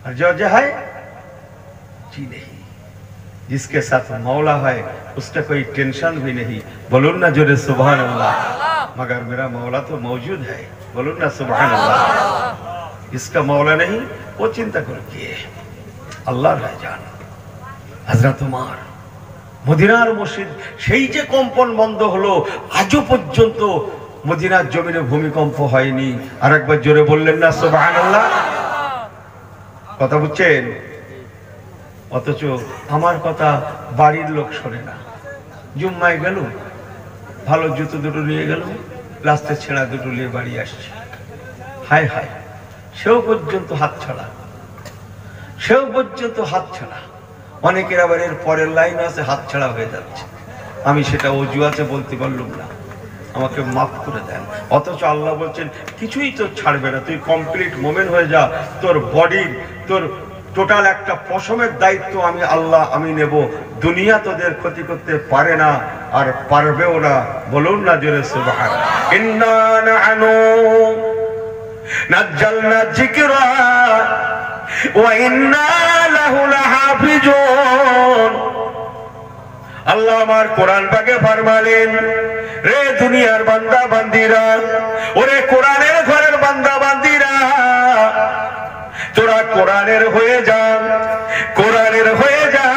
और जो है जी नहीं, जिसके साथ मौला है उसका कोई टेंशन भी नहीं। बोलून ना जोरे सुभान अल्लाह। मगर मेरा मौला तो मौजूद है, बोलून ना सुभान अल्लाह। इसका मौला नहीं, वो चिंता कर के আল্লাহ ভাইজান হযরত ওমর মদিনার মসজিদ সেই যে কম্পন বন্ধ হলো, আজও পর্যন্ত মদিনার জমিনে ভূমিকম্প হয়নি। আরেকবার জোরে বললেন না সুবহানাল্লাহ। কথা বুঝছেন? অথচ আমার কথা বাড়ির লোক শোনে না। জুম্মায় গেল, ভালো জুতো দুটো নিয়ে গেল, লাস্টে ছেঁড়া দুটো নিয়ে বাড়ি আসছে। হায় হায়, সেও পর্যন্ত হাত ছাড়া, সেও পর্যন্ত হাত ছাড়া। অনেকের আবার এর পরের লাইন আছে হাত ছাড়া হয়ে যাচ্ছে। আমি সেটা অজুহাতে বলতে পারলাম না, আমাকে মাফ করে দেন। অথচ আল্লাহ বলছেন কিছুই তো ছাড়বে না, তুই কমপ্লিট মোমেন হয়ে যা। তোর বডির, তোর টোটাল একটা পশমের দায়িত্ব আমি আল্লাহ আমি নেব। দুনিয়া তোদের ক্ষতি করতে পারে না, আর পারবেও না। বলুন না জোরে সুবহান। ইন্না নাহনু নাজ্জালনা যিকরা ওয়া ইন্না লাহু লাহাফিজুন। আল্লাহ আমার কোরআন পাকে ফরমালেন, রে দুনিয়ার বান্দা বান্দিরা, ওরে কোরআনের ঘরের বান্দা বান্দিরা, তোরা কোরআনের হয়ে যা, কোরআনের হয়ে যা।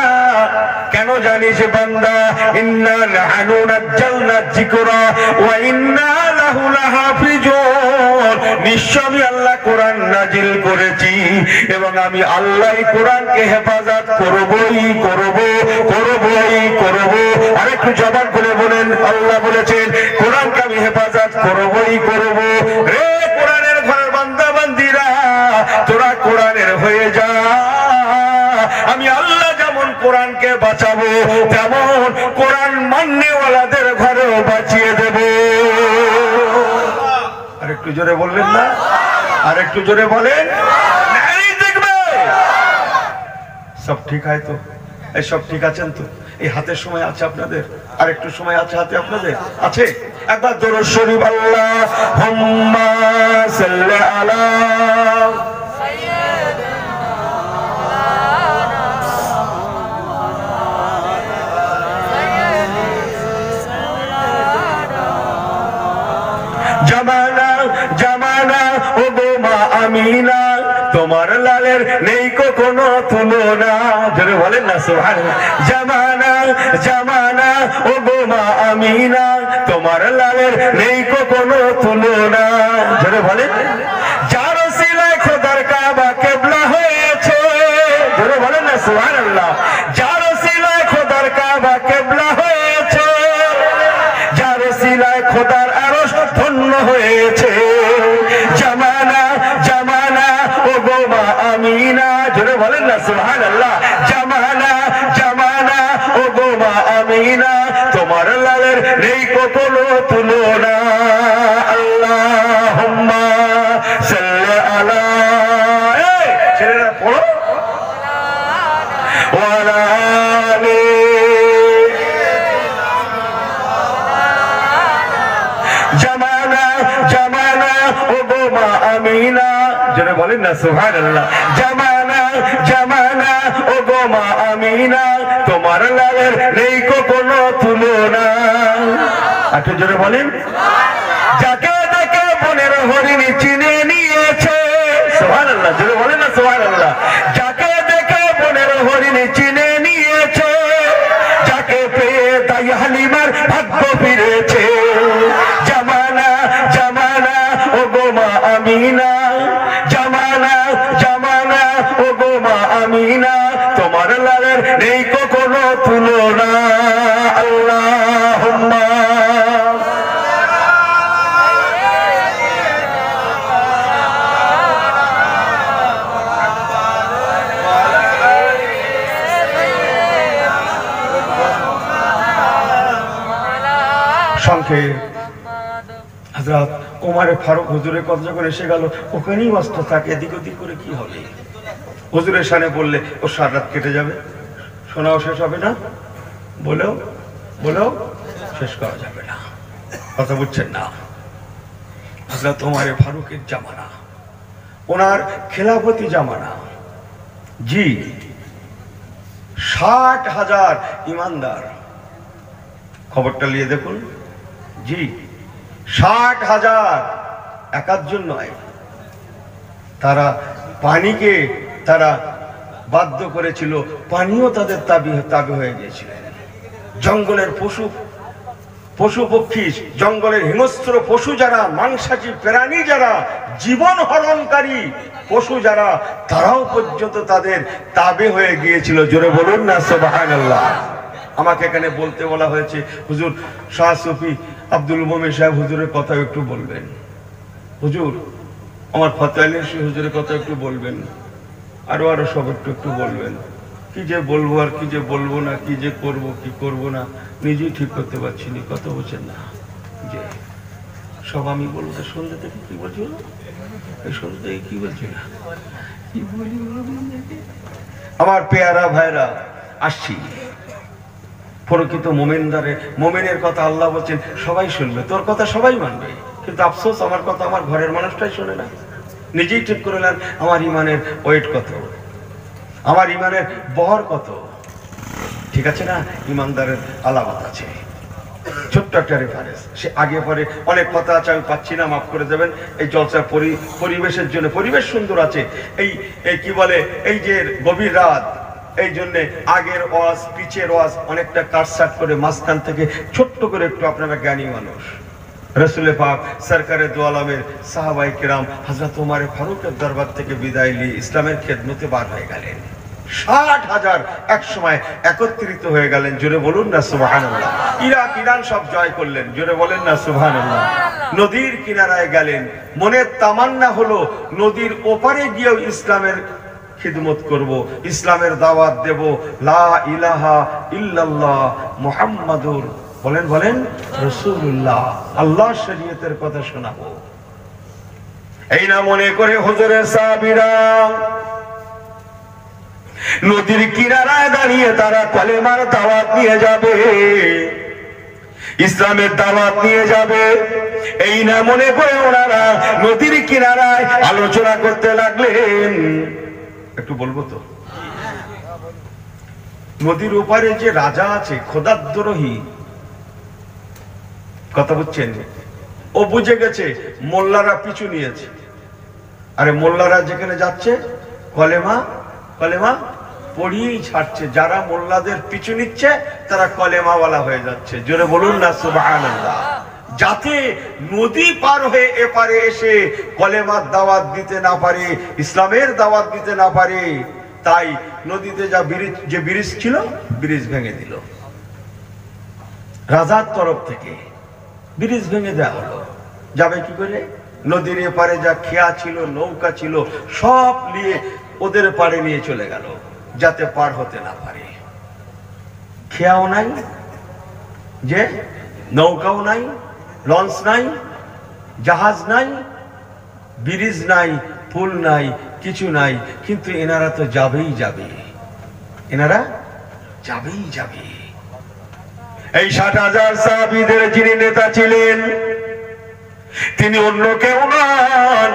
কেন জানিস বান্দা? ইন্না নাহনু নাজ্জালনা যিকরা ওয়া ইন্না লাহু লাহাফিজুন। নিশ্চয় আমি আল্লাহ কোরআন নাজিল করেছি এবং আমি আল্লাহই কোরআনকে হেফাজত করবই করব, করবই করব। আরেকটু জবান করে বলেন, আল্লাহ বলেছেন কোরআনকে আমি হেফাজত করবই করব। রে কোরআনের ঘরের বান্দা বান্দিরা, তোরা কোরআনের হয়ে যা। আমি আল্লাহ যেমন কোরআনকে বাঁচাবো, তেমন কোরআন মাননেওয়ালাদের ঘরেও বাঁচিয়ে দেব। আরেকটু জোরে বললেন না? আরেকটু জোরে বলেন। দেখবে সব ঠিক হয় তো? এই সব ঠিক আছেন তো? এই হাতের সময় আছে আপনাদের? আর একটু সময় আছে হাতে আপনাদের? আছে? একবার দরুদ শরীফ আল্লাহুম্মা সাল্লি আলা জামানা জামানা ও গো মা আমিনা, তোমার লালের নেই কোনো তুলনা। জোরে বলেন না সুবহানাল্লাহ। জামানা জামানা ও গো মা আমিনা, তোমার লালের নেই কোনো তুলনা। জোরে বলেন। যার ওসিলায় খোদার কাবা কিবলা হয়েছে। জোরে বলেন না সুবহানাল্লাহ। যার ওসিলায় খোদার কাবা কিবলা হয়েছে, যার ওসিলায় খোদার আরশ ধন্য হয়েছে। জামানা জামানা ও গো মা আমিনা, জোরে বলেন না সুবহানাল্লাহ। জামানা জামানা ও গো মা আমিনা, তোমার লালের নেই কোনো তুলনা। আল্লাহুম্মা সাল্লি আলা, ছেলেরা পড়ো, ওয়ালা আলি জামানা জামানা ও গো মা আমিনা, জোরে বলেন না সুবহানাল্লাহ। জামানা জামানা ও গো মা আমিনা, তোমার লালের নেই কোনো তুলনা। একটু জোরে বলেন। যাকে দেখে বনের হরিণ চিনে নিয়েছে। সুবহানাল্লাহ, জোরে বলেন না সুবহানাল্লাহ। যাকে দেখে বনের হরিণ চিনে নিয়েছে, যাকে পেয়ে তাই হালিমার ভাগ্য ফিরেছে। জামানা জামানা ও গো মা আমিনা, জামানা জামানা ও গো মা আমিনা, তোমার লালের নেই কোনো তুলনা। আল্লাহুম্মা সংক্ষেপ। হযরত ওমর ফারুক হুজুরের কথা যখন এসে গেল, ওখানেই ব্যস্ত থাকে, এদিক ওদিক করে কি হবে? হুজুরের সামনে বললে ও সারা রাত কেটে যাবে, শোনাও শেষ হবে না, বলেও বলেও শেষ করা যাবে না। কথা বুঝছেন না? হযরত ওমর ফারুকের জামানা, ওনার খেলাফতি জামানা। জি, 60,000 ইমানদার, খবরটা নিয়ে দেখুন। জি, 60,000, একাধজন নয়। তারা পানিকে তারা বাধ্য করেছিল, পানিও তাদের তাবে হয়ে গিয়েছিল। জঙ্গলের পশু পক্ষী, জঙ্গলের হিংস্র পশু যারা, মাংসাশী প্রাণী যারা, জীবন হরণকারী পশু যারা, তারাও পর্যন্ত তাদের তাবে হয়ে গিয়েছিল। জোরে বলুন না সুবহানাল্লাহ। আমাকে এখানে বলতে বলা হয়েছে, হুজুর শাহ সুফি আব্দুল মুমিন সাহেব হুজুরের কথা একটু বলবেন। হুজুর আমার ফতেহ হুজুরের কথা একটু বলবেন, আরো সব একটু বলবেন। কি যে বলবো আর কি যে বলবো না, কি যে করব কি করব না, নিজেই ঠিক করতে পারছি না। কথা বলছেন না যে সব আমি বলবো, সন্ধ্যে থেকে কি বলছিল, সন্ধ্যে থেকে কি বলছিল, কি বলি আমার পেয়ারা ভাইরা, আসছি। প্রকৃত মোমেনের কথা আল্লাহ বলছেন সবাই শুনবে, তোর কথা সবাই মানবে, কিন্তু আফসোস আমার কথা আমার ঘরের মানুষটাই শোনে না। নিজেই ঠিক করে নেন আমার ইমানের ওয়েট কত, আমার ইমানের বহর কত। ঠিক আছে না? ইমানদারের আলামত আছে। ছোট্ট একটা রেফারেন্স, সে আগে পরে অনেক কথা আছে, আমি পাচ্ছি না, মাফ করে দেবেন। এই জলসার পরিবেশের জন্য, পরিবেশ সুন্দর আছে, এই কি বলে, এই যে গভীর রাত, এই জন্যে আগের ওয়াজ পিছের ওয়াজ অনেকটা কাটসাট করে মাঝখান থেকে ছোট্ট করে একটু, আপনারা জ্ঞানী মানুষ, রসুল পাক সরকারে দু আলমের সাহাবায়ে কেরাম হযরত ওমর ফারুকের দরবার থেকে বিদায় নিয়ে ইসলামের খেদমতে বার হয়ে গেলেন। 60,000 এক সময় একত্রিত হয়ে গেলেন। জোরে বলুন না সুবহানাল্লাহ। ইরাক ইরান সব জয় করলেন। জোরে বলেন না সুবহানাল্লাহ। নদীর কিনারায় গেলেন, মনের তামান্না হলো নদীর ওপারে গিয়েও ইসলামের খিদমত করব, ইসলামের দাওয়াত দেব, লা ইলাহা ইল্লাল্লাহ মুহাম্মাদুর বলেন রাসূলুল্লাহ, আল্লাহর শরীয়তের কথা শোনাবো। এই না মনে করে হুজুরের সাহাবীরা নদীর কিনারায় দাঁড়িয়ে তারা কলেমার দাওয়াত নিয়ে যাবে, ইসলামের দাওয়াত নিয়ে যাবে। এই না মনে করে ওনারা নদীর কিনারায় আলোচনা করতে লাগলেন। একটু বলবো তো, নদীর ওপারে যে রাজা আছে খোদাদ্রোহী, কথা বুঝছেন, ও বুঝে গেছে মোল্লারা পিছু নিয়েছে। আরে মোল্লারা যেখানে যাচ্ছে কলেমা পড়িয়েই ছাড়ছে, যারা মোল্লাদের পিছু নিচ্ছে তারা কলেমাওয়ালা হয়ে যাচ্ছে। জোরে বলুন না সুবহানাল্লাহ। যাতে নদী পার হয়ে এপারে এসে কলেমার দাওয়াত দিতে না পারে, ইসলামের দাওয়াত দিতে না পারে, তাই নদীতে যে ব্রিজ ছিল, ব্রিজ ভেঙে দিল। রাজার তরফ থেকে ব্রিজ ভেঙে দেওয়া হলো। যাবে কি করে? নদীর এপারে যা খেয়া ছিল, নৌকা ছিল, সব নিয়ে ওদের পারে নিয়ে চলে গেল, যাতে পার হতে না পারে। খেয়াও নাই, যে নৌকাও নাই, লঞ্চ নাই, জাহাজ নাই, ব্রিজ নাই, পুল নাই, কিছু নাই, কিন্তু এনারা তো যাবেই যাবে, এনারা যাবেই যাবে। এই 60,000 সাহাবীদের যিনি নেতা ছিলেন, তিনি অন্য কেউ নন,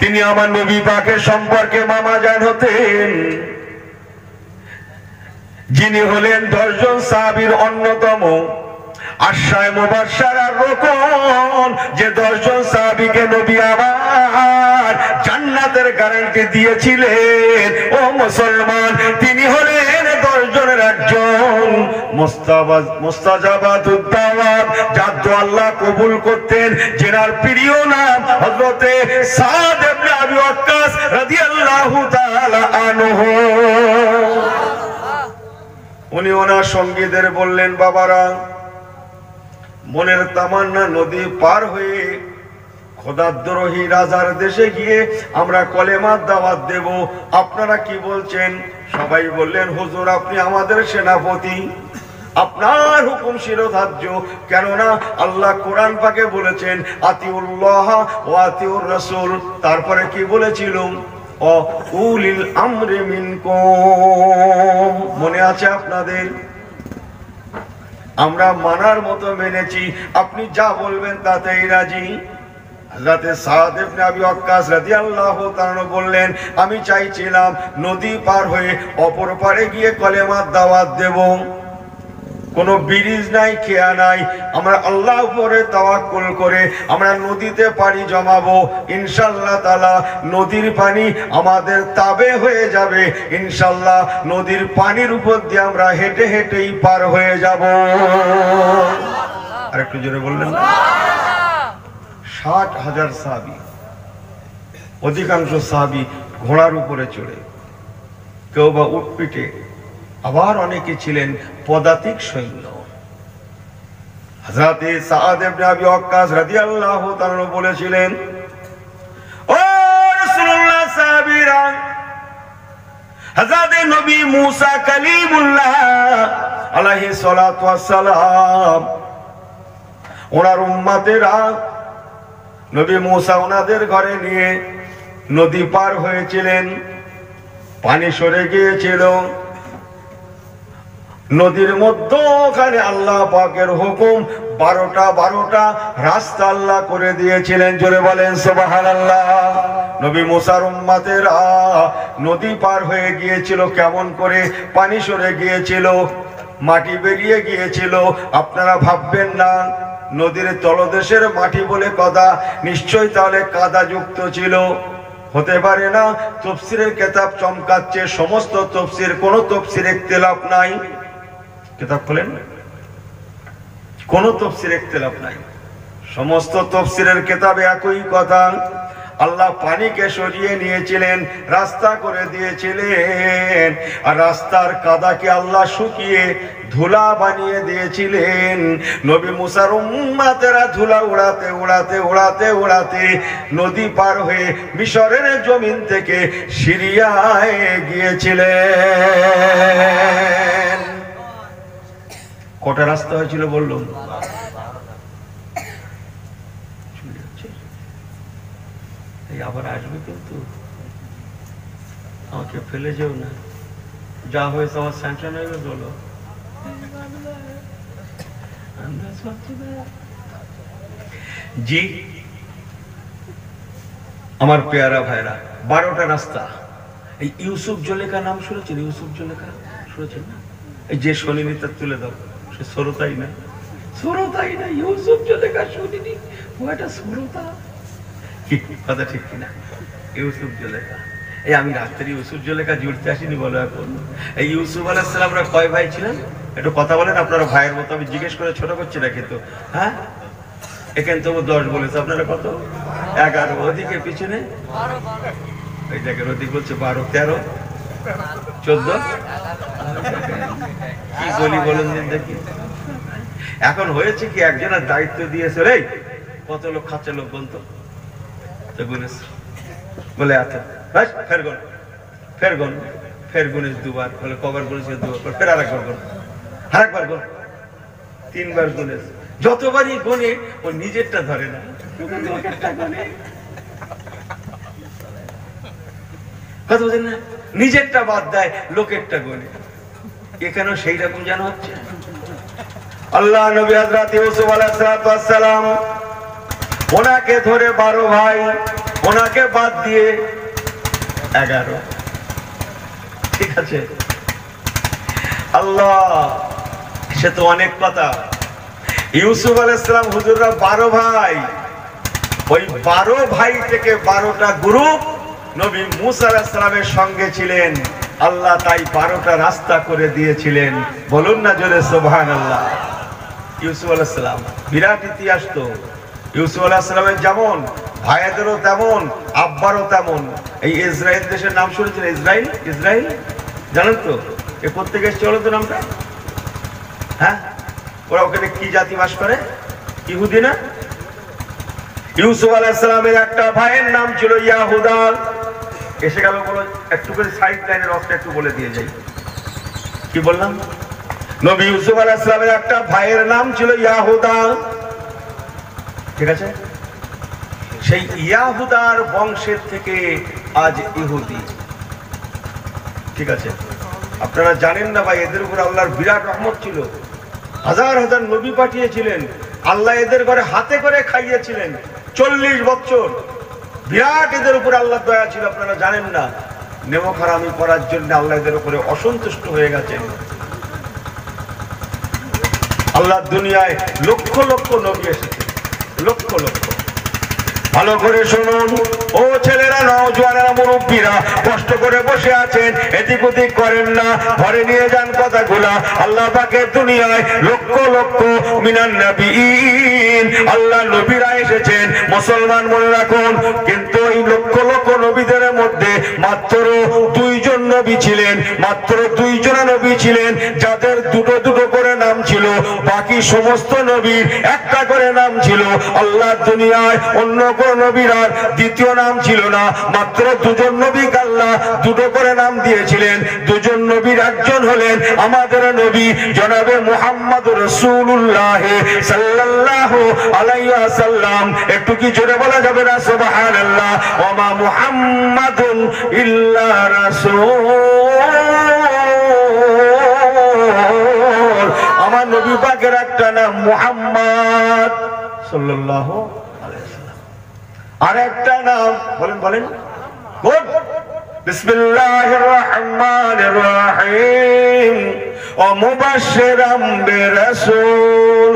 তিনি আমার নবী পাকের সম্পর্কে মামাজান হতেন। যিনি হলেন 10 জন সাহাবীর অন্যতম আশায়ে মুবাশশারার রকম, যে 10 জন সাহাবীকে নবী আমার জান্নাতের গ্যারান্টি দিয়েছিলেন। ও মুসলমান, তিনি হলেন 10 জনের একজন, মুস্তাজাবাতুদ দাওয়াত, যার দোয়া আল্লাহ কবুল করতেন, যেনার প্রিয় নাম হযরতে সাদ ইবনে আবি ওয়াক্কাস রাদিয়াল্লাহু তাআলা আনহু। উনি ওনার সঙ্গীদের বললেন, বাবারা, মনের তামান্না নদী পার হয়ে খোদাদ্রোহী রাজার দেশে গিয়ে আমরা কলেমার দাওয়াত দেব, আপনারা কি বলছেন? সবাই বললেন, হুজুর আপনি আমাদের সেনাপতি, আপনার হুকুম শিরোধার্য, কেননা আল্লাহ কোরআন পাকে বলেছেন আতিউল্লাহ ওয়া আতিউর রাসূল। তারপরে কি বলেছিল? ও উলিল আমরি মিনকুম। মনে আছে আপনাদের? আমরা মানার মতো মেনেছি, আপনি যা বলবেন তাতেই রাজি। হযরতে সাদ ইবনে আবি ওয়াক্কাস রাদিয়াল্লাহু তাআলা বললেন, আমি চাইছিলাম নদী পার হয়ে অপর পারে গিয়ে কলেমার দাওয়াত দেব। কোনো ব্রিজ নাই, খেয়া নাই, আমরা আল্লাহর উপরে তাওয়াক্কুল করে আমরা নদীতে পানি জমাবো। ইনশাআল্লাহ তাআলা নদীর পানি আমাদের তাবে হয়ে যাবে। ইনশাআল্লাহ নদীর পানির উপর দিয়ে আমরা হেঁটে হেঁটেই পার হয়ে যাব। আর একটু জোরে বললেন না? 60,000 সাহাবী, অধিকাংশ সাহাবী ঘোড়ার উপরে চড়ে, কেউ বা উট পিঠে, আবার অনেকে ছিলেন পদাতিক সৈন্য। হযরতে সাদ ইবনে আবি ওয়াক্কাস রাদিয়াল্লাহু তাআলা বলেছিলেন, ও রাসূলুল্লাহ সাহাবীরা, হযরতে নবী মুসা কালিমুল্লাহ আলাইহিস সালাতু ওয়াস সালাম, ওনার উম্মতেরা নবী মুসা ওনাদের ঘরে নিয়ে নদী পার হয়েছিলেন। পানি সরে গিয়েছিল, নদীর মধ্যখানে আল্লাহ পাকের হুকুম 12টা রাস্তা আল্লাহ করে দিয়েছিলেন। জোরে বলেন সুবহানাল্লাহ। নবী মুসার উম্মতেরা নদী পার হয়ে গিয়েছিল। কেমন করে? পানি সরে গিয়েছিল, মাটি বেরিয়ে গিয়েছিল। আপনারা ভাববেন না নদীর তলদেশের মাটি বলে কথা, নিশ্চয়ই তাহলে কাদা যুক্ত ছিল। হতে পারে না। তাফসীরের কিতাব চমকাচ্ছে, সমস্ত তাফসীর, কোন তাফসীরে ইখতিলাফ নাই। কিতাব খোলেন, কোন তাফসীরে ইখতিলাফ নাই। সমস্ত তাফসীরের কিতাবে একই কথা, আল্লাহ পানিকে সরিয়ে নিয়েছিলেন, রাস্তা করে দিয়েছিলেন, আর রাস্তার কাদাকে আল্লাহ শুকিয়ে ধুলা বানিয়ে দিয়েছিলেন। নবী মুসার উম্মতেরা ধুলা উড়াতে উড়াতে উড়াতে উড়াতে নদী পার হয়ে মিশরের জমিন থেকে সিরিয়ায় গিয়েছিলেন। কটা রাস্তা হয়েছিল বললাম? আবার আসবে, কিন্তু আমাকে ফেলে যেও না। যা হয়েছে আমার স্যাংশন হয়ে গেল। জি আমার পেয়ারা ভাইরা, 12টা রাস্তা। এই ইউসুফ জুলেখা নাম শুনেছেন? ইউসুফ জুলেখা শুনেছেন না? এই যে শোনেনি তার তুলে দাও। সে সরতাই না, সরতাই না। ইউসুফ জুলেখা শুনিনি, ও একটা সরতা। কথা ঠিক কিনা? ইউসুফ জুলেখা, এই আমি রাত্রি ইউসুফ জুলেখা জুড়তে আসিনি বলো। এখন এই ইউসুফ আলাইহিস সালামরা কয় ভাই ছিলেন? একটু কথা বলেন। আপনারা ভাইয়ের মতো, আমি জিজ্ঞেস করে ছোট করছি না কিন্তু। হ্যাঁ, এখানে তো 10 বলেছে, আপনারা কত? 11। ওদিকে পিছনে এই জায়গার ওদিক বলছে 12, 13, 14। কি বলি বলেন দেখি। এখন হয়েছে কি, একজনের দায়িত্ব দিয়েছে, এই কত লোক খাচ্ছে লোক বলতো বলে, আচ্ছা ফের গুন, ফের গুন, ফের গুনিস 2 বার। বলে কবার গুনিস? 2 বার। ফের আরেকবার গুন, আরেকবার গুন, 3 বার গুনিস। যতবারই গুনে ও নিজেরটা ধরে না, কথা বলেন না, নিজেরটা বাদ দেয়, লোকেরটা গুনে। এখানেও সেই রকম যেন হচ্ছে। আল্লাহ নবী হযরত ইউসুফ আলাইহিস সালাম, ওনাকে ধরে 12 ভাই, ওনাকে বাদ দিয়ে 11। ঠিক আছে? আল্লাহ, সে তো অনেক কথা। ইউসুফ আলাইহিস সালাম হুজুররা 12 ভাই, ওই 12 ভাই থেকে 12টা গ্রুপ নবী মুসা আলাইহিস সালামের সঙ্গে ছিলেন। আল্লাহ তাই 12টা রাস্তা করে দিয়েছিলেন। বলুন না জোরে সুবহানাল্লাহ। ইউসুফ আলাইহিস সালাম বিরাট ইতিহাস তো। ইউসুফ আলাইহিস সালামের যেমন ভাইদেরও তেমন, আব্বারও তেমন। এই ইসরায়েল দেশের নাম শুনেছেন? ইসরায়েল, ইসরায়েল জানেন তো? এ কোত্থেকে এসেছে বলো তো নামটা? হ্যাঁ, ওরা ওখানে কি জাতি বাস করে? ইহুদি না? ইউসুফ আলাইহিস সালামের একটা ভাইয়ের নাম ছিল ইয়াহুদা। এসে গেল বলো, একটু করে সাইড লাইনের অর্থ একটু বলে দিয়ে যাই। কি বললাম? নবী ইউসুফ আলাইহিস সালামের একটা ভাইয়ের নাম ছিল ইয়াহুদা। ঠিক আছে? সেই ইয়াহুদার বংশের থেকে আজ ইহুদি। ঠিক আছে? আপনারা জানেন না ভাই, এদের উপর আল্লাহর বিরাট রহমত ছিল। হাজার হাজার নবী পাঠিয়েছিলেন। আল্লাহ এদের ঘরে হাতে করে খাইয়েছিলেন। 40 বছর বিরাট এদের উপরে আল্লাহ দয়া ছিল, আপনারা জানেন না। নেমক হারামি করার জন্য আল্লাহ এদের উপরে অসন্তুষ্ট হয়ে গেছেন। আল্লাহ দুনিয়ায় লক্ষ লক্ষ নবী এসেছে, লক্ষ লক্ষ। ভালো করে শুনুন ও ছেলেরা, নওজোয়ানেরা, মুরব্বীরা, কষ্ট করে বসে আছেন, এদিক ওদিক করেন না, ঘরে নিয়ে যান কথাগুলা। আল্লাহ পাকের দুনিয়ায় লক্ষ লক্ষ মিনান নবীন, আল্লাহ নবীরা এসেছেন, মুসলমান মনে রাখুন। কিন্তু এই লক্ষ লক্ষ নবীদের মধ্যে মাত্র 2 জন নবী ছিলেন, মাত্র 2 জন নবী ছিলেন যাদের দুটো দুটো করে নাম ছিল। বাকি সমস্ত নবীর একটা করে নাম ছিল। আল্লাহ দুনিয়ায় অন্য নবীর আর দ্বিতীয় নাম ছিল না। মাত্র 2 জন নবীকে আল্লাহ দুটো করে নাম দিয়েছিলেন। 2 জন নবীর একজন হলেন আমাদের নবী জনাবে মুহাম্মদ রাসূলুল্লাহ সাল্লাল্লাহু আলাইহি ওয়াসাল্লাম। একটু কি জোরে বলা যাবে না সুবহানাল্লাহ? ওয়া মা মুহাম্মাদুন ইল্লা রাসূল। আমার নবী পাকের একটা নাম মুহাম্মদ সাল্লাল্লাহু আলাইহি ওয়াসাল্লাম, আর একটা নাম বলেন বলেন গুড। বিসমিল্লাহির রহমানির রহিম। ও মুবাশশিরাম বিরাসূল,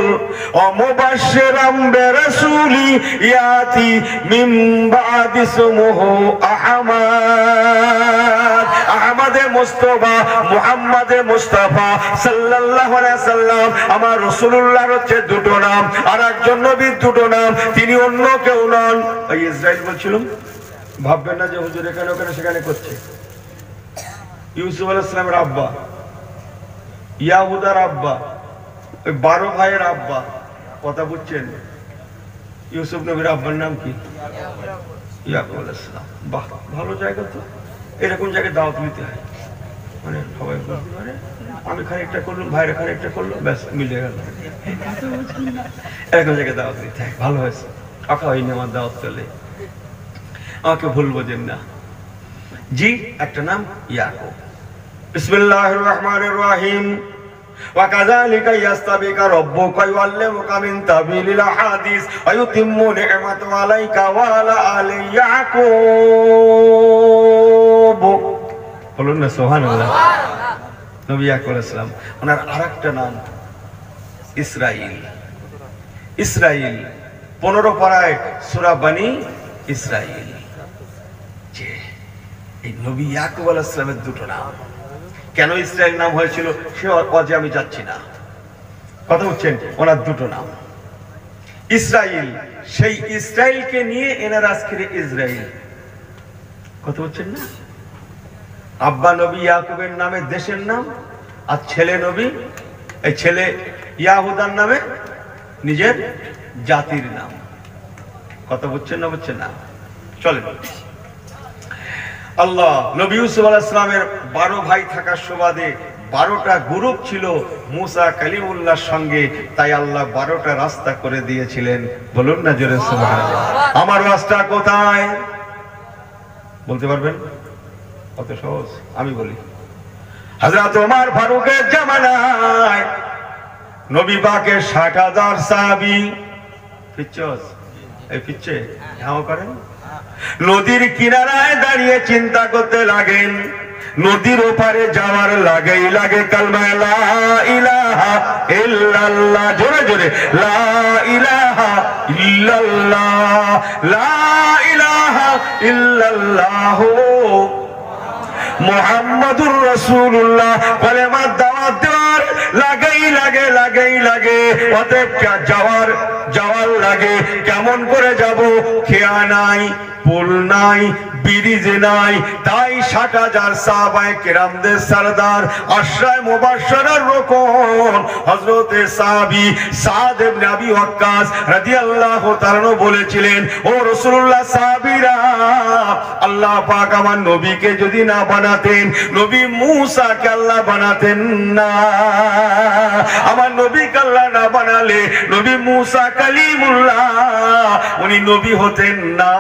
ও মুবাশশিরাম বিরাসূলি ইয়াতি মিন বাদি ইসমুহু আহমদ। আহমদে মুস্তাফা, মুহাম্মদে মুস্তাফা সাল্লাল্লাহু আলাইহি ওয়াসাল্লাম আমার রাসূলুল্লাহর হচ্ছে দুটো নাম, আর একজন নবীর দুটো নাম, তিনি অন্য কেউ নন। এই ইসরাইল বলছিলাম, ভাববেন না যে হুজুর এখানে ওখানে সেখানে করছে। ইউসুফ আলাইহিস সালামের আব্বা, ইয়াহুদার আব্বা, ওই 12 ভাইয়ের আব্বা। কথা বুঝছেন? ইউসুফ নবীর আব্বার নাম কি? ইয়াকুব আলাইহিস সালাম। বাহ, ভালো জায়গা তো। এরকম জায়গায় দাওয়াত নিতে হয়, মানে সবাই বলতে পারে আমি খানিকটা করলাম, ভাইরা খানিকটা করলো, ব্যাস মিলে গেল। এরকম জায়গায় দাওয়াত নিতে হয়। ভালো হয়েছে, আঁকা হয়নি আমার দাওয়াত চলে, আমাকে ভুল বোঝেন না। জি, একটা নাম ইয়াকুব। বিসমিল্লাহির রহমানির রহিম। ওয়া কাযালিকা ইয়াস্তাবিকা রাব্বুকা ওয়াল্লামুকা মিন তাবিলিল হাদিস ওয়া ইউতিম্মু নি'মাতাহু আলাইকা ওয়া আলা আলি ইয়াকুব। বলুন না সুবহানাল্লাহ। নবী ইয়াকুব আলাইহিস সালাম, ওনার আরেকটা নাম ইসরাইল। ইসরাইল 15 পারায় সূরা বনী ইসরাইল। যে এই নবী ইয়াকুব আলাইহিস সালামের দুটো নাম। কেন ইসরাইল নাম হয়েছিল সে অজে আমি যাচ্ছি না, কথা বুঝছেন? ওনার দুটো নাম ইসরাইল, সেই ইসরাইলকে নিয়ে এনার আজকের ইসরাইল। কথা বুঝছেন না? আব্বা নবী ইয়াকুবের নামে দেশের নাম, আর ছেলে নবী, এই ছেলে ইয়াহুদার নামে নিজের জাতির নাম। কথা বুঝছেন না? বুঝছেন না? চলেন। আল্লাহ নবী ইউসুফ আলাইহিস সালামের 12 ভাই থাকার সুবাদে 12টা গ্রুপ ছিল মুসা কালিমুল্লাহর সঙ্গে, তাই আল্লাহ 12টা রাস্তা করে দিয়েছিলেন। বলুন না জোরে সুবহানাল্লাহ। আমার রাস্তা কোথায় বলতে পারবেন? কত সহজ, আমি বলি। হযরত ওমর ফারুকের জামানায় নবী পাকের 60,000 সাহাবী পিচ্চস, এই পিচ্ছে হাও করেন, নদীর কিনারায় দাঁড়িয়ে চিন্তা করতে লাগেন, নদীর ওপারে যাওয়ার লাগেই লাগে কালমা লা ইলাহা ইল্লাল্লাহ। জোরে জোরে লা ইলাহা ইল্লাল্লাহ, লা ইলাহা ইল্লাল্লাহ মুহাম্মাদুর রাসূলুল্লাহ। কালেমার দাওয়াত দেওয়ার লাগেই লাগে, লাগেই লাগে। অতএব যাওয়ার লাগে। কেমন করে যাব? খেয়া নাই, পুল নাই, ব্রিজ নাই, তাই 60,000 সাহাবায়ে কেরামদের সরদার আশরায়ে মুবাশশারার রকম হযরতে সাহাবী সাদ ইবনে আবি ওয়াক্কাস রাদিয়াল্লাহু তাআলা বলেছিলেন, ও রাসূলুল্লাহ, সাহাবীরা, আল্লাহ পাক আমার নবীকে যদি না বানাতেন, নবী মূসাকে আল্লাহ বানাতেন না। আমার নবীকে আল্লাহ না বানালে নবী মূসা কালিমুল্লাহ উনি নবী হতেন না।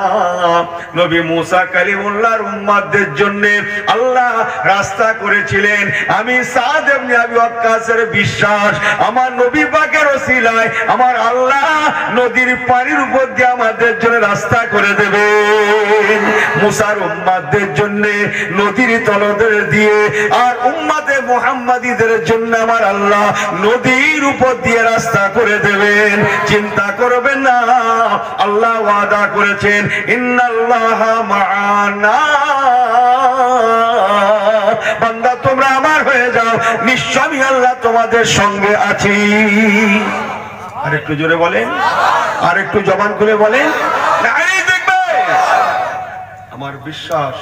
নবী মূসা কালিমুল্লাহর উম্মতদের জন্য আল্লাহ রাস্তা করেছিলেন। আমি সাদ ইবনে আবি ওয়াক্কাসের বিশ্বাস, আমার নবী পাকের ওসিলায় আমার আল্লাহ নদীর পানির উপর দিয়ে আমাদের জন্য রাস্তা করে দেবেন। মুসার উম্মতদের জন্য নদীর তলদেশ দিয়ে, আর উম্মতে মুহাম্মাদীদের জন্য আমার আল্লাহ নদীর উপর দিয়ে রাস্তা করে দেবেন। চিন্তা করবেন না, আল্লাহ ওয়াদা করেছেন ইন্নাল্লাহা মা'ানা, বান্দা তোমরা আমার হয়ে যাও, নিশ্চয় আমি আল্লাহ তোমাদের সঙ্গে আছি। আর একটু জোরে বলেন, আর একটু জবান খুলে বলেন। দেখবে আমার বিশ্বাস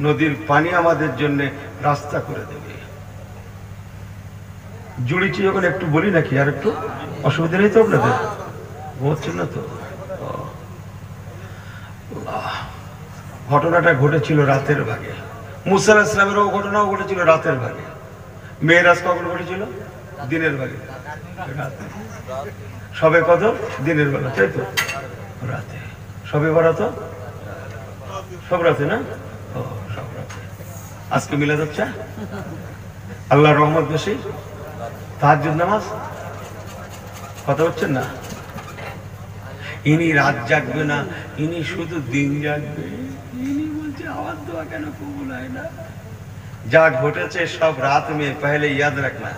নদীর পানি আমাদের জন্য রাস্তা করে দেবে। জুড়িছি যখন একটু বলি নাকি, আর একটু অসুবিধা নেই তো আপনাদের? বলছেন না তো? ঘটনাটা ঘটেছিল রাতের ভাগে। মুসা আলাইহিস সালামেরও ঘটনাও ঘটেছিল রাতের ভাগে। মেরাজ কখন ঘটেছিল? দিনের ভাগে। সবে কত? দিনের বেলা, তাই তো? রাতে। সবে বরাত সব রাতে না? ও, সব রাতে। আজকে মিলাদ হচ্ছে আল্লাহর রহমত বেশি। তাহাজ্জুদ নামাজ কথা হচ্ছেন না? ইনি রাত জাগবে না, ইনি শুধু দিন জাগবে। ইনি বলছে আমার দোয়া কেন কবুল হয় না? যা ঘটেছে সব রাত মে, পহলে ইয়াদ রাখনা,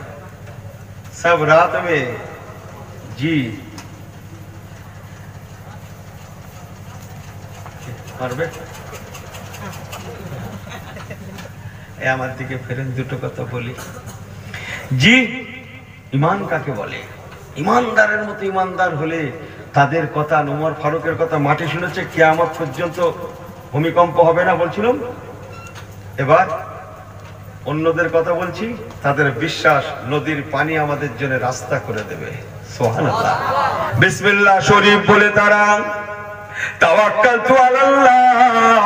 সব রাত মে। জি পারবে? আমার দিকে ফেরেন, দুটো কথা বলি। জি, ইমান কাকে বলে? ইমানদারের মতো ইমানদার হলে তাদের কথা, ওমর ফারুকের কথা মাটি শুনেছে, কিয়ামত পর্যন্ত ভূমিকম্প হবে না বলছিলাম। এবার অন্যদের কথা বলছি, তাদের বিশ্বাস নদীর পানি আমাদের জন্য রাস্তা করে দেবে। সুবহানাল্লাহ। বিসমিল্লাহ শরীফ বলে তারা তাওয়াক্কালতু আলাল্লাহ,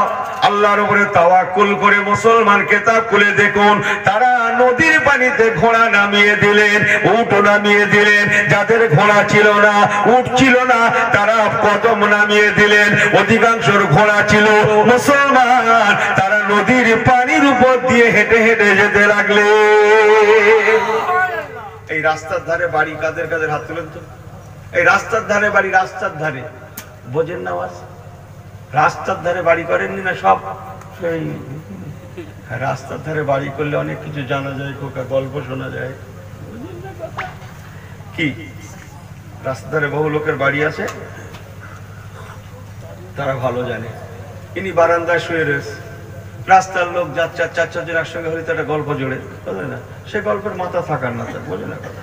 আল্লাহর উপরে তাওয়াক্কুল করে মুসলমান কিতাব খুলে দেখুন, তারা নদীর পানিতে ঘোড়া নামিয়ে দিলেন, উট নামিয়ে দিলেন। যাদের ঘোড়া ছিল না, উট ছিল না, তারা কদম নামিয়ে দিলেন। অধিকাংশর ঘোড়া ছিল। মুসলমান তারা নদীর পানির উপর দিয়ে হেঁটে হেঁটে যেতে লাগলেন। এই রাস্তার ধারে বাড়ি, কাদের কাদের হাত তুলেন তো? এই রাস্তার ধারে বাড়ি, রাস্তার ধারে বোঝেন না? রাস্তার ধারে বাড়ি করেননি না সব? সেই রাস্তার ধারে বাড়ি করলে অনেক কিছু জানা যায়, খোকা, গল্প শোনা যায়। কি রাস্তার ধারে বহু লোকের বাড়ি আছে, তারা ভালো জানে। ইনি বারান্দায় শুয়ে রয়েছে, রাস্তার লোক যাচ্ছে, চার চারজন একসঙ্গে হলে তো একটা গল্প জোড়ে, বুঝলে না? সে গল্পের মাথা থাকার না, বোঝে না কথা।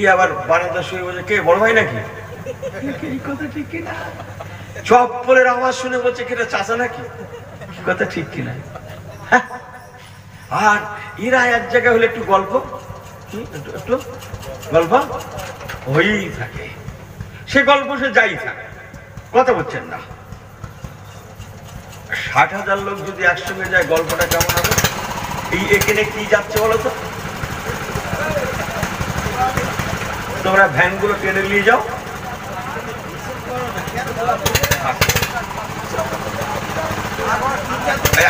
ই আবার বারান্দায় শুয়ে বলছে, কে বড় ভাই নাকি? এই কথা ঠিক কিনা? চপ্পলের আওয়াজ শুনে বলছে, কেটা চাচা নাকি? কথা ঠিক কিনা? আর এরা এক জায়গায় হলে একটু গল্প, একটু গল্প হয়েই থাকে। সে গল্প সে যাই থাকে, কথা বলছেন না। 60,000 লোক যদি একসঙ্গে যায়, গল্পটা কেমন হবে? এই এখানে কি যাচ্ছে বলো তো? তোমরা ভ্যানগুলো টেনে নিয়ে যাও,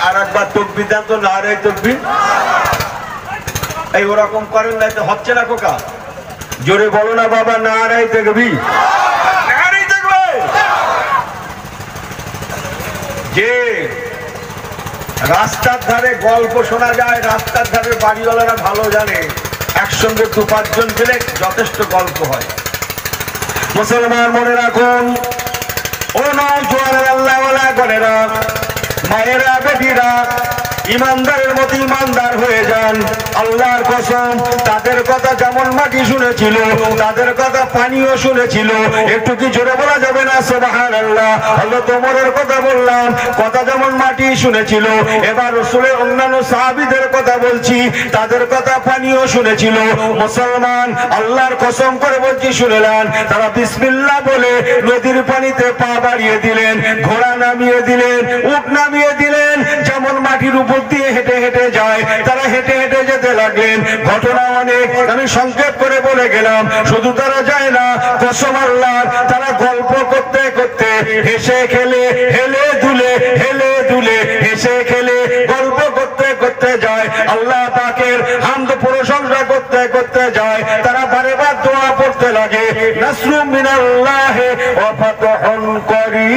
আর একবার তকবীর দেন তো, নারে তকবীর। এই ওরকম করেন না, তো হচ্ছে না খোকা। জোরে বলো না বাবা, নারে তকবীর। যে রাস্তার ধারে গল্প শোনা যায়, রাস্তার ধারে বাড়িওয়ালারা ভালো জানে, একসঙ্গে 2-5 জন গেলে যথেষ্ট গল্প হয়। মুসলমান মনে রাখুন, ও নওজোয়ান আল্লাহওয়ালা গণেরা, মায়েরা, বেটিরা, ইমানদারের মতো ইমানদার হয়ে যান। আল্লাহর কসম, তাদের কথা যেমন মাটি শুনেছিল, তাদের কথা পানিও শুনেছিল। একটু কি জোরে বলা যাবে না সুবহানাল্লাহ? হযরত ওমরের কথা বললাম, কথা যেমন মাটি শুনেছিল। এবার রাসূলের অন্যান্য সাহাবীদের কথা বলছি, তাদের কথা পানিও শুনেছিল। মুসলমান আল্লাহর কসম করে বলছি, শুনলেন, তারা বিসমিল্লাহ বলে নদীর পানিতে পা বাড়িয়ে দিলেন, ঘোড়া নামিয়ে দিলেন, উট নামিয়ে দিলেন। যেমন মাটির উপর দিয়ে হেঁটে হেঁটে যায়, তারা হেঁটে হেঁটে যেতে লাগলেন। ঘটনা অনেক, আমি সংক্ষেপ করে বলে গেলাম। শুধু তারা যায় না, কসম আল্লাহর, তারা গল্প করতে করতে, হেসে খেলে, হেলে দুলে, হেলে করতে যায়, আল্লাহ পাকের হামদ প্রশংসা করতে করতে যায়, তারা বারে বার দোয়া পড়তে লাগে, নাসরুম মিনাল্লাহ ওয়া ফাতহুন করিব।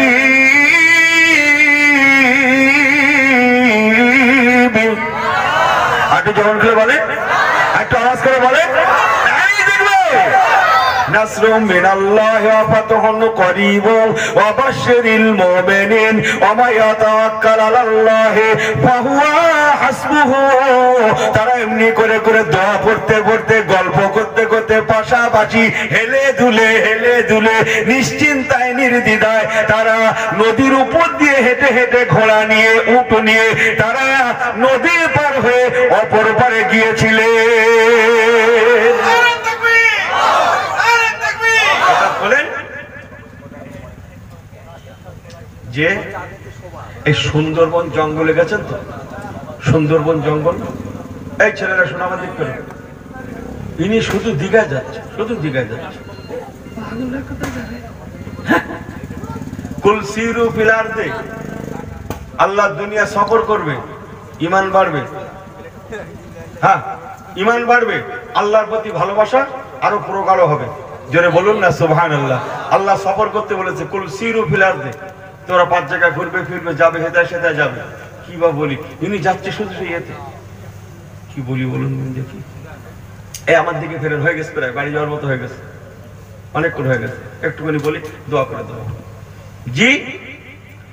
একটু জোরে করে বলে, একটু আওয়াজ করে বলে, এই দেখবে নাসরুম মিনাল্লাহি ওয়া ফাতহুন করিব ওয়া বাশশিরিল মুমিনিন ওয়া মা ইয়াতাওয়াক্কাল আলাল্লাহি ফাহুয়া হাসবুহু। তারা এমনি করে করে দোয়া পড়তে পড়তে, গল্প করতে করতে, পাশাপাশি হেলে দুলে নিশ্চিন্তায় নির্দ্বিধায় তারা নদীর উপর দিয়ে হেঁটে হেঁটে ঘোড়া নিয়ে, উট নিয়ে তারা নদী পার হয়ে অপর পারে গিয়েছিলেন। বলেন যে এই সুন্দরবন জঙ্গলে গেছেন তো, সুন্দরবন জঙ্গল, এই ছেলেরা শোনা আমার দিক করে, ইনি শুধু দীঘায় যাচ্ছে, শুধু দীঘায় যাচ্ছে। কুল সিরু ফিল আরদি, আল্লাহ দুনিয়া সফর করবে, ঈমান বাড়বে। হ্যাঁ, ঈমান বাড়বে, আল্লাহর প্রতি ভালোবাসা আরো প্রগাঢ় হবে। জোরে বলুন না সুবহানাল্লাহ। আল্লাহ সফর করতে বলেছে, কুল সিরু ফিল আরদি, তোরা 5 জায়গা ঘুরবে ফিরবে, যাবে হেদায় সেদায় যাবে। কি বা বলি, ইনি যাচ্ছে শুধু সেই এতে। কি বলি বলুন দেখি, এই আমার দিকে ফেরেন, হয়ে গেছে প্রায়, বাড়ি যাওয়ার মতো হয়ে গেছে, অনেকক্ষণ হয়ে গেছে। একটুখানি বলি, দোয়া করে দেবো। জি,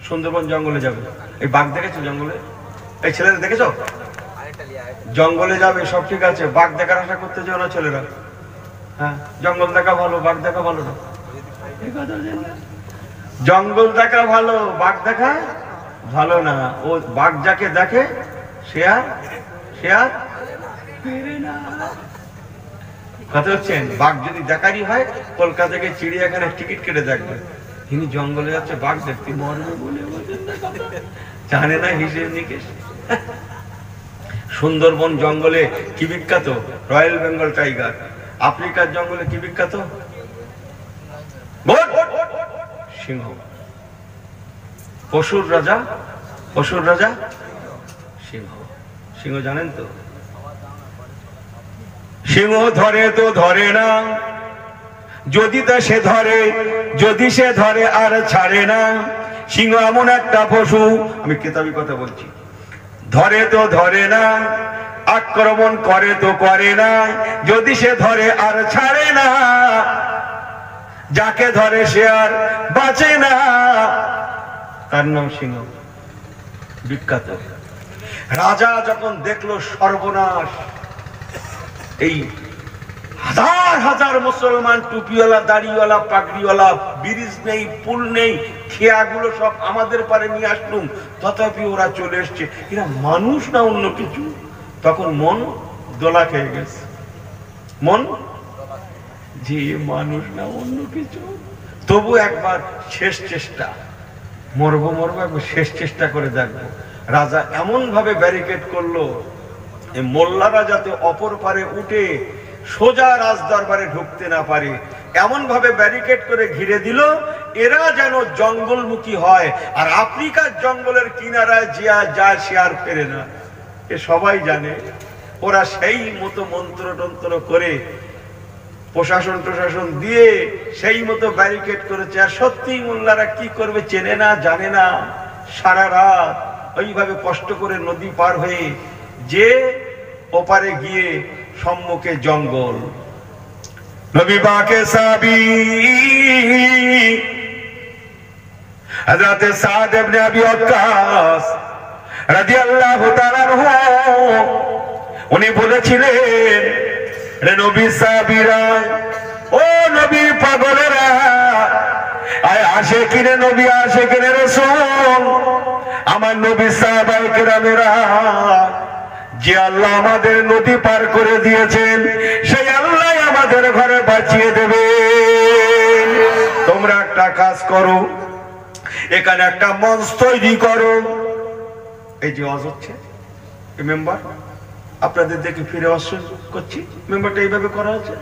সুন্দরবন জঙ্গলে যাবে। এই বাঘ দেখেছো জঙ্গলে? এই ছেলেরা দেখেছো? জঙ্গলে যাবে, সব ঠিক আছে, বাঘ দেখার আশা করতে যাও না ছেলেরা। হ্যাঁ, জঙ্গল দেখা ভালো, বাঘ দেখা ভালো না। জঙ্গল দেখা ভালো, বাঘ দেখা ভালো না। ও বাঘ যাকে দেখে সে আর ফেরে না। কথা হচ্ছেন, বাঘ যদি দেখারই হয় কলকাতা থেকে চিড়িয়াখানায় টিকিট কেটে দেখবে। তিনি জঙ্গলে যাচ্ছে বাঘ দেখতে, মরবে বলে জানে না হিসেব নিকেশ। সুন্দরবন জঙ্গলে কি বিখ্যাত? Royal Bengal tiger. আফ্রিকার জঙ্গলে কি বিখ্যাত? সিংহ। পশুর রাজা সিংহ। সিংহ জানেন তো? সিংহ ধরে তো ধরে না, যদি সে ধরে আর ছাড়ে না। সিংহ এমন একটা পশু, আমি কেতাবি কথা বলছি, ধরে তো ধরে না, আক্রমণ করে তো করে না, যদি সে ধরে আর ছাড়ে না। যাকে ধরে সে আর বাঁচে না, তার নাম সিংহ। বিখ্যাত। রাজা যখন দেখলো সর্বনাশ, এই হাজার হাজার মুসলমান টুপিওয়ালা, দাড়িওয়ালা, পাগড়িওয়ালা, ব্রিজ নেই, পুল নেই, খেয়াগুলো সব আমাদের পারে নিয়ে আসলুম, তথাপি ওরা চলে এসছে, এরা মানুষ না অন্য কিছু। তখন মন দোলা খেয়ে গেছে, মন যে মানুষ না অন্য কিছু। তবু একবার শেষ চেষ্টা, মরবো একবার শেষ চেষ্টা করে দেখবো। রাজা এমন ভাবে ব্যারিকেড করলো, মোল্লারা যাতে অপর পারে উঠে সোজা রাজ দরবারে ঢুকতে না পারে, এমন ভাবে ব্যারিকেড করে ঘিরে দিল, এরা যেন জঙ্গলমুখী হয়। আর আফ্রিকার জঙ্গলের কিনারায় যায় সে আর ফেরে না, এ সবাই জানে। ওরা সেই মতো মন্ত্র টন্ত্র করে, প্রশাসন টশাসন দিয়ে সেই মতো ব্যারিকেড করেছে। আর সত্যি মোল্লারা কি করবে চেনে না, জানে না। সারা রাত ওইভাবে কষ্ট করে নদী পার হয়ে যে ওপারে গিয়ে সম্মুখে জঙ্গল। নবী পাকের সাহাবী হযরত সাদ ইবনে আবি ওয়াক্কাস রাদিয়াল্লাহু তাআলা আনহু, উনি বলেছিলেন, রে নবী সাহাবীরা, ও নবী পাগলেরা, আয় আশিকিনে নবী, আশিকিনে রাসূল, আমার নবী সাহাবায়ে কেরামেরা, যে আল্লাহ আমাদের নদী পার করে দিয়েছেন, সেই আল্লাহ আমাদের ঘরে বাঁচিয়ে দেবে। তোমরা একটা কাজ করো, এখানে একটা মঞ্চ তৈরি করো। এই যে ওয়াজ হচ্ছে, এই মেম্বার আপনাদের দেখে ফিরে আসছে করছি, মেম্বারটা এইভাবে করা হয়েছে।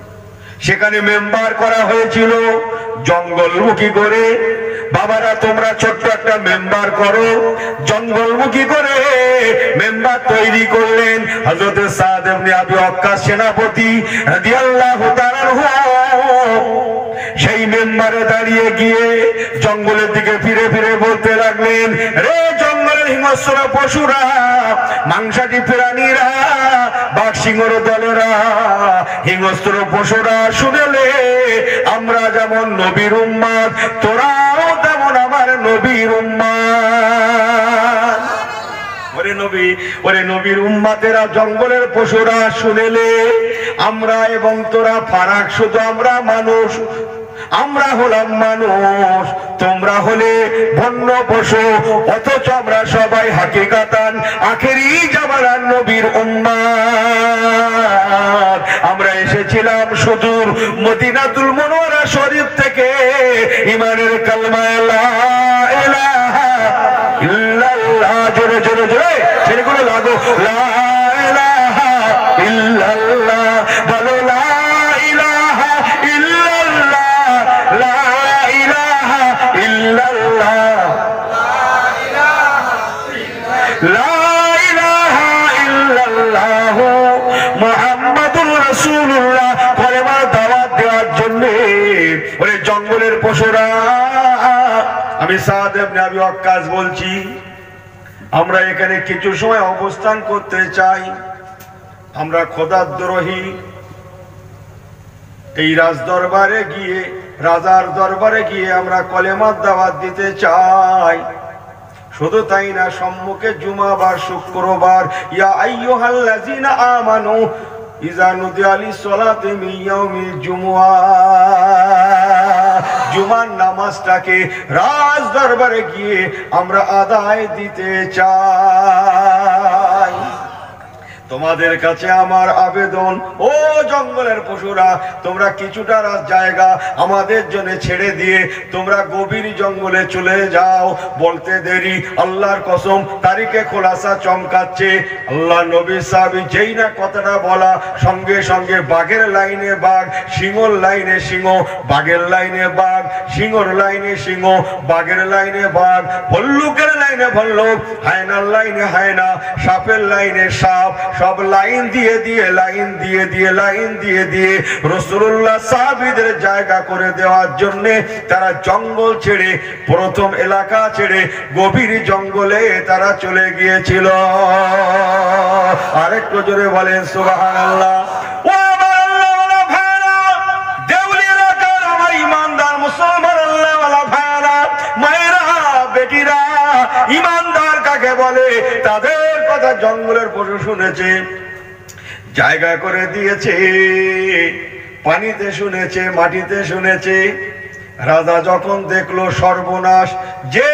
সেখানে মেম্বার করা হয়েছিল জঙ্গলমুখী করে, বাবারা তোমরা ছোট্ট একটা মেম্বার করো। জঙ্গলমুখী করে মেম্বার তৈরি করলেন হযরত সাদ ইবনে আবি ওয়াক্কাস সেনাপতি রাদিয়াল্লাহু তাআলা আনহু। সেই মেম্বারে দাঁড়িয়ে গিয়ে জঙ্গলের দিকে ফিরে ফিরে বলতে লাগলেন, রে জঙ্গলের হিংস্র পশুরা, মাংসাটি প্রাণীরা, বাঘ সিংহর দলেরা, হিংস্র পশুরা, শুনেলে আমরা যেমন নবীর উম্মত, তোরাও তেমন আমার নবীর উম্মত। ওরে নবীর উম্মতেরা, জঙ্গলের পশুরা, শুনেলে আমরা এবং তোরা ফারাক শুধু আমরা মানুষ, আমরা হলাম মানুষ, তোমরা হলে বন্য পশু, অথচ আমরা সবাই হাকিকাতান আখেরি জামানার নবীর উম্মত। আমরা এসেছিলাম সুদূর মদিনাতুল মুনওয়ারা শরীফ থেকে ঈমানের কালমা লা ইলাহা ইল্লাল্লাহ, জোরে জোরে জোরে সেগুলো লাগো, লা ইলাহা ইল্লাল্লাহ, বলো লা ইলাহা ইল্লাল্লাহ, লা ইলাহা ইল্লাল্লাহ, লা ইলাহা ইল্লাল্লাহ মুহাম্মাদুর রাসূলুল্লাহ কলেমার দাওয়াত দেওয়ার জন্য। ওরে জঙ্গলের পশুরা, আমি সাদ ইবনে আবি ওয়াক্কাস বলছি, আমরা এখানে কিছু সময় অবস্থান করতে চাই। আমরা খোদাদ্রোহী, এই রাজদরবারে গিয়ে, রাজার দরবারে গিয়ে আমরা কলেমার দাওয়াত দিতে চাই। শুধু তাই না, সম্মুখে জুমাবার, শুক্রবার, ইয়া আইয়ুহাল্লাযীনা আমানু ইযা নুদিয়া লিস-সালাতি মিন ইয়াউমিল জুমআ, জুমার নামাজটাকে রাজ দরবারে গিয়ে আমরা আদায় দিতে চাই। তোমাদের কাছে আমার আবেদন, ও জঙ্গলের পশুরা, তোমরা কিছুটা জায়গা আমাদের জন্য ছেড়ে দিয়ে তোমরা গভীর জঙ্গলে চলে যাও। বলতে দেরি, আল্লাহর কসম তারিখে খোলাসা চমকাচ্ছে। আল্লাহ নবী সাহাবী যেই না কথাটা বলা, সঙ্গে সঙ্গে বাঘের লাইনে বাঘ, সিংহর লাইনে সিংহ, বাঘের লাইনে বাঘ, সিংহর লাইনে সিংহ, বাঘের লাইনে বাঘ, ভল্লুকের লাইনে ভল্লুক, হায়নার লাইনে হায়না, সাপের লাইনে সাপ, সব লাইন দিয়ে দিয়ে লাইন দিয়ে দিয়ে লাইন দিয়ে দিয়ে রাসূলুল্লাহ সাহাবীদের জায়গা করে দেওয়ার জন্য তারা জঙ্গল ছেড়ে, প্রথম এলাকা ছেড়ে গভীর জঙ্গলে তারা চলে গিয়েছিল। আরেকটু জোরে বলেন সুবহানাল্লাহ। ও আমার আল্লাহওয়ালা ভাইরা, দেউলি এলাকার আমার ঈমানদার মুসলমান আল্লাহওয়ালা ভাইরা, মায়েরা, বেটিরা, ঈমানদার কাকে বলে? তাদের কথা জঙ্গলের পশু শুনেছে, জায়গা করে দিয়েছে, পানিতে শুনেছে, মাটিতে শুনেছে। রাজা যখন দেখলো সর্বনাশ, যে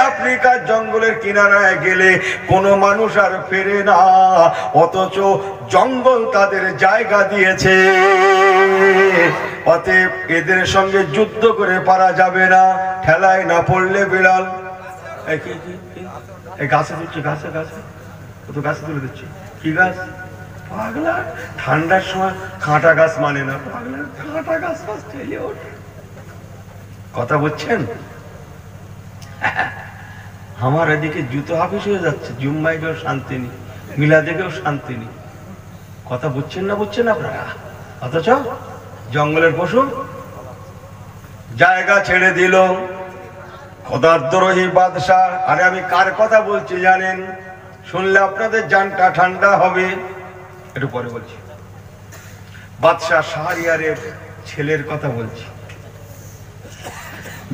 আফ্রিকার জঙ্গলের কিনারায় গেলে কোনো মানুষ আর ফেরে না, অথচ জঙ্গল তাদের জায়গা দিয়েছে, অতএব এদের সঙ্গে যুদ্ধ করে পারা যাবে না, ঠেলায় না পড়লে বিড়াল। এই গাছে দিচ্ছি, গাছে গাছে তো গাছ তুলে দিচ্ছি। কি গাছ? পাগলা, ঠান্ডার সময় কাঁটা গাছ মানে না, পাগলা কাঁটা গাছ গাছ ঠেলে ওঠে। কথা বুঝছেন? আমার এদিকে জুতো হাফিস হয়ে যাচ্ছে, জুম্মায় গেও শান্তি নেই, মিলাদে গেও শান্তি নেই। কথা বুঝছেন না? বুঝছেন আপনারা? অথচ জঙ্গলের পশু জায়গা ছেড়ে দিল। খোদাদ্রোহী বাদশাহ, আরে আমি কার কথা বলছি জানেন? শুনলে আপনাদের জানটা ঠান্ডা হবে, একটু পরে বলছি। বাদশাহ শাহরিয়ারের ছেলের কথা বলছি।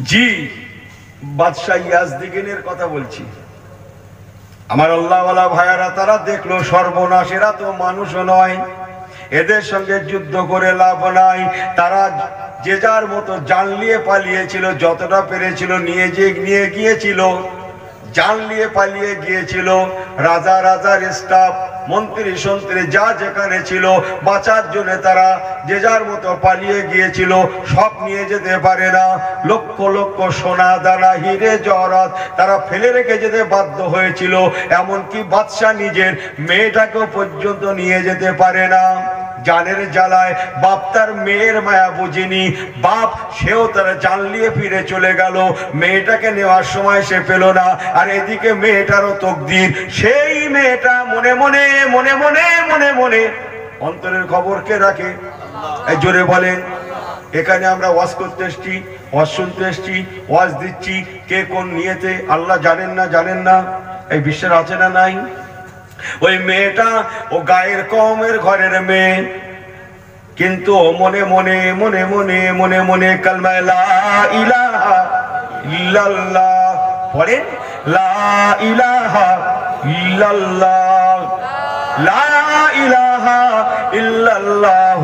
জি, বাদশাহ ইয়াজদিগিনের কথা বলছি। আমার আল্লাহওয়ালা ভাইয়ারা, তারা দেখলো সর্বনাশ, এরা তো মানুষও নয়, এদের সঙ্গে যুদ্ধ করে লাভ নাই। তারা যে যার মতো জান নিয়ে পালিয়েছিল, যতটা পেরেছিল নিয়ে গিয়েছিল, জান নিয়ে পালিয়ে গিয়েছিল। রাজা, রাজার স্টাফ, মন্ত্রী সন্ত্রী যা যেখানে ছিল, বাঁচার জন্য তারা যে যার মতো পালিয়ে গিয়েছিল। সব নিয়ে যেতে পারে না, লক্ষ লক্ষ সোনা দানা, হিরে জহরাত তারা ফেলে রেখে যেতে বাধ্য হয়েছিল। এমনকি বাদশাহ নিজের মেয়েটাকেও পর্যন্ত নিয়ে যেতে পারে না। জানের জ্বালায় বাপ তার মেয়ের মায়া বুঝিনি, বাপ সেও তার জান নিয়ে ফিরে চলে গেল, মেয়েটাকে নেওয়ার সময় সে পেল না। আর এদিকে মেয়েটারও তকদির, সেই মেয়েটা মনে মনে মনে মনে মনে মনে অন্তরের খবর কে রাখে? এই জোরে বলেন। এখানে আমরা ওয়াজ করতে এসছি, ওয়াজ শুনতে এসছি, ওয়াজ দিচ্ছি, কে কোন নিয়েতে আল্লাহ জানেন না, জানেন না? এই বিশ্বের আছে না নাই? ওই মেয়েটা ও গায়ের কমের ঘরের মেয়ে, কিন্তু মনে মনে মনে মনে মনে মনে কালমা লা ইলাহা ইল্লাল্লাহ পড়েন, লা ইলাহা ইল্লাল্লাহ, লা ইলাহা ইল্লাল্লাহ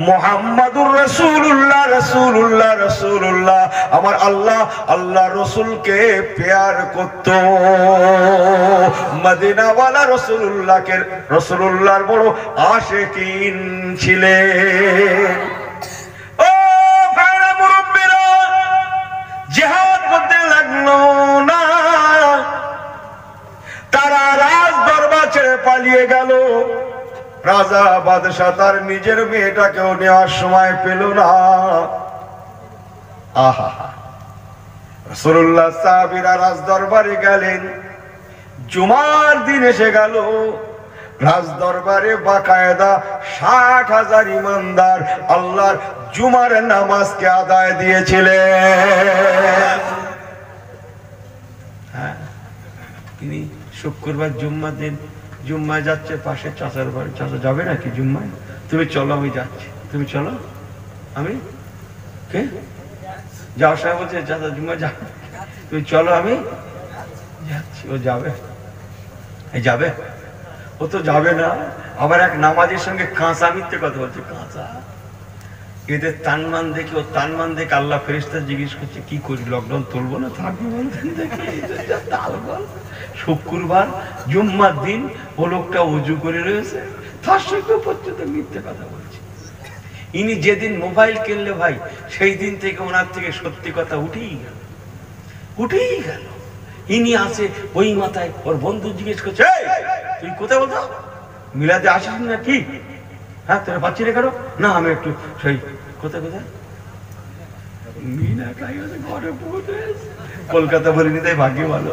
মুহাম্মাদুর রাসূলুল্লাহ, রাসূলুল্লাহ, রাসূলুল্লাহ। আমার আল্লাহ আল্লাহ রসুলকে প্যার করত, মদিনাওয়ালা রসুলুল্লাহকে রসুলুল্লাহর বড় আশিকিন ছিলেন। ও ভাইরা মুরব্বিরা, জিহাদ করতে লাগলো না, তারা রাজ দরবার ছেড়ে পালিয়ে গেল। রাজা বাদশাহ তার নিজের মেয়েটাকেও নেওয়ার সময় পেল না। আহা, রাসূলুল্লাহ সাহাবীরা রাজ দরবারে গেলেন, জুমার দিন এসে গেল। রাজ দরবারে বাকায়দা ৬০,০০০ ইমানদার আল্লাহর জুমার নামাজকে আদায় দিয়েছিলেন। হ্যাঁ, তিনি শুক্রবার জুম্মার দিন জুম্মায় যাচ্ছে, পাশে চাচার বাড়ি। চাচা যাবে নাকি জুম্মায়? তুমি চলো, আমি যাচ্ছি। তুমি চলো, আমি কে যাওয়ার সময় বলছে চাচা জুম্মায় যা, তুমি চলো, আমি যাচ্ছি। ও যাবে, এই যাবে, ও তো যাবে না। আবার এক নামাজের সঙ্গে কাঁচা মিথ্যে কথা বলছে, কাঁচা। এদের তানমান দেখে, ও তানমান দেখে আল্লাহ ফেরেশতা জিজ্ঞেস করছে কি করি, লকডাউন তুলবো না থাকবো? শুক্রবার জুম্মার দিন ও লোকটা উজু করে রয়েছে, তার সঙ্গে পর্যন্ত মিথ্যে কথা বলছে। ইনি যেদিন মোবাইল কিনলে ভাই, সেই দিন থেকে ওনার থেকে সত্যি কথা উঠেই গেল, উঠেই গেল। ইনি আছে ওই মাথায়, ওর বন্ধু জিজ্ঞেস করছে তুই কোথায় বলতো মিলাদে আসিস না কি? হ্যাঁ, তোরা পাচ্ছি রে কারো না, আমি একটু সেই কোথায় কোথায় কলকাতা বলিনি তাই ভাগ্য ভালো,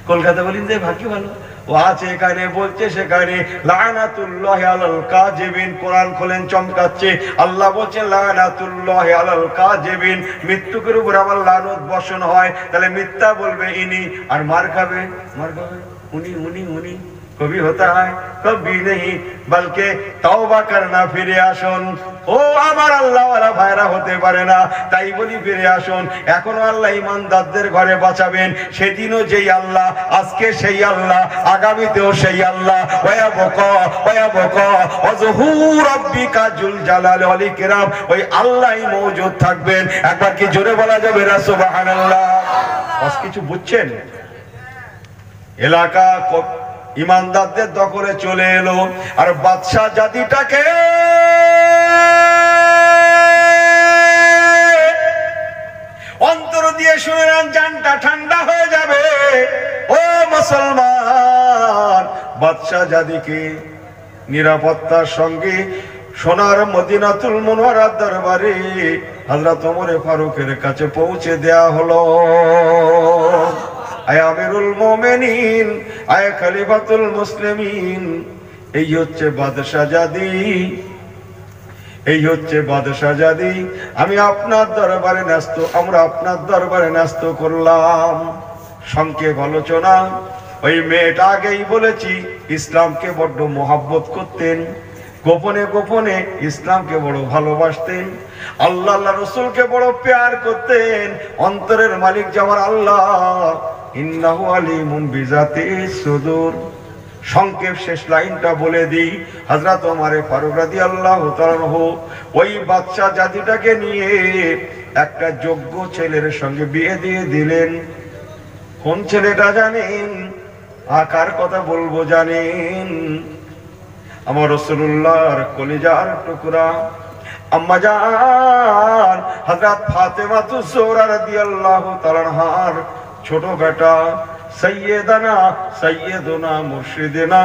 কলকাতা বলিনি তাই ভাগ্য ভালো। ও আছে এখানে, বলছে সেখানে লানাতুল্লাহি আলাল কাযিবিন। কোরআন খোলেন, চমকাচ্ছে। আল্লাহ বলছেন লানাতুল্লাহি আলাল কাযিবিন, মৃত্যুকের উপর আমার লানত বর্ষণ হয়। তাহলে মিথ্যা বলবে ইনি, আর মার খাবে, মার খাবে উনি উনি উনি। কবি হতা হয় কবি নেই, বলকে তওবা করনা, ফিরে আসুন। ও আমার আল্লাহওয়ালা ভাইরা হতে পারে না, তাই বলি ফিরে আসুন। এখনো আল্লাহ ইমানদারদের ঘরে বাঁচাবেন। সেদিনও যেই আল্লাহ, আজকে সেই আল্লাহ, আগামীতেও সেই আল্লাহ। জুল জালাল ওয়াল ইকরাম, ওই আল্লাহই মওজুদ থাকবেন। একবার কি জোরে বলা যাবে না সুবহানাল্লাহ? আজ কিছু বুঝছেন? এলাকা ইমানদারদের দখলে চলে এলো, আর বাদশা জাতিটাকে অন্তর দিয়ে শুনে নেন, জানটা ঠান্ডা হয়ে যাবে। ও মুসলমান, বাদশা জাতিকে নিরাপত্তার সঙ্গে সোনার মদিনাতুল মুনওয়ারার দরবারে হযরত ওমর ফারুকের কাছে পৌঁছে দেয়া হলো। আয় আমিরুল মুমিনিন, আয় খলিফাতুল মুসলিমিন, এই হচ্ছে বাদশাহজাদি, এই হচ্ছে বাদশাহজাদি। আমি আপনার দরবারে ন্যস্ত, আমরা আপনার দরবারে ন্যস্ত করলাম। সংক্ষেপ আলোচনা। ওই মেয়েটা আগেই বলেছি ইসলামকে বড্ড মহব্বত করতেন, গোপনে গোপনে ইসলামকে বড় ভালোবাসতেন, আল্লাহ আল্লাহ রসুলকে বড় প্যার করতেন। অন্তরের মালিক যাওয়ার আল্লাহ, ইন্নাহু আলিমুন বিজাতিস সুদূর। সংক্ষেপ শেষ লাইনটা বলে দিই। হযরত ওমর ফারুক রাদিয়াল্লাহু তাআলা আনহু ওই বাদশা জাতিটাকে নিয়ে একটা যোগ্য ছেলের সঙ্গে বিয়ে দিয়ে দিলেন। কোন ছেলেটা জানেন? আকার কথা বলবো জানেন? আমার রাসূলুল্লাহর কলিজার টুকরা আম্মা জান হযরত ফাতেমাতুজ জোহরা রাদিয়াল্লাহু তাআলা আনহার ছোট বেটা, সৈয়দনা সৈয়দনা মুর্শিদনা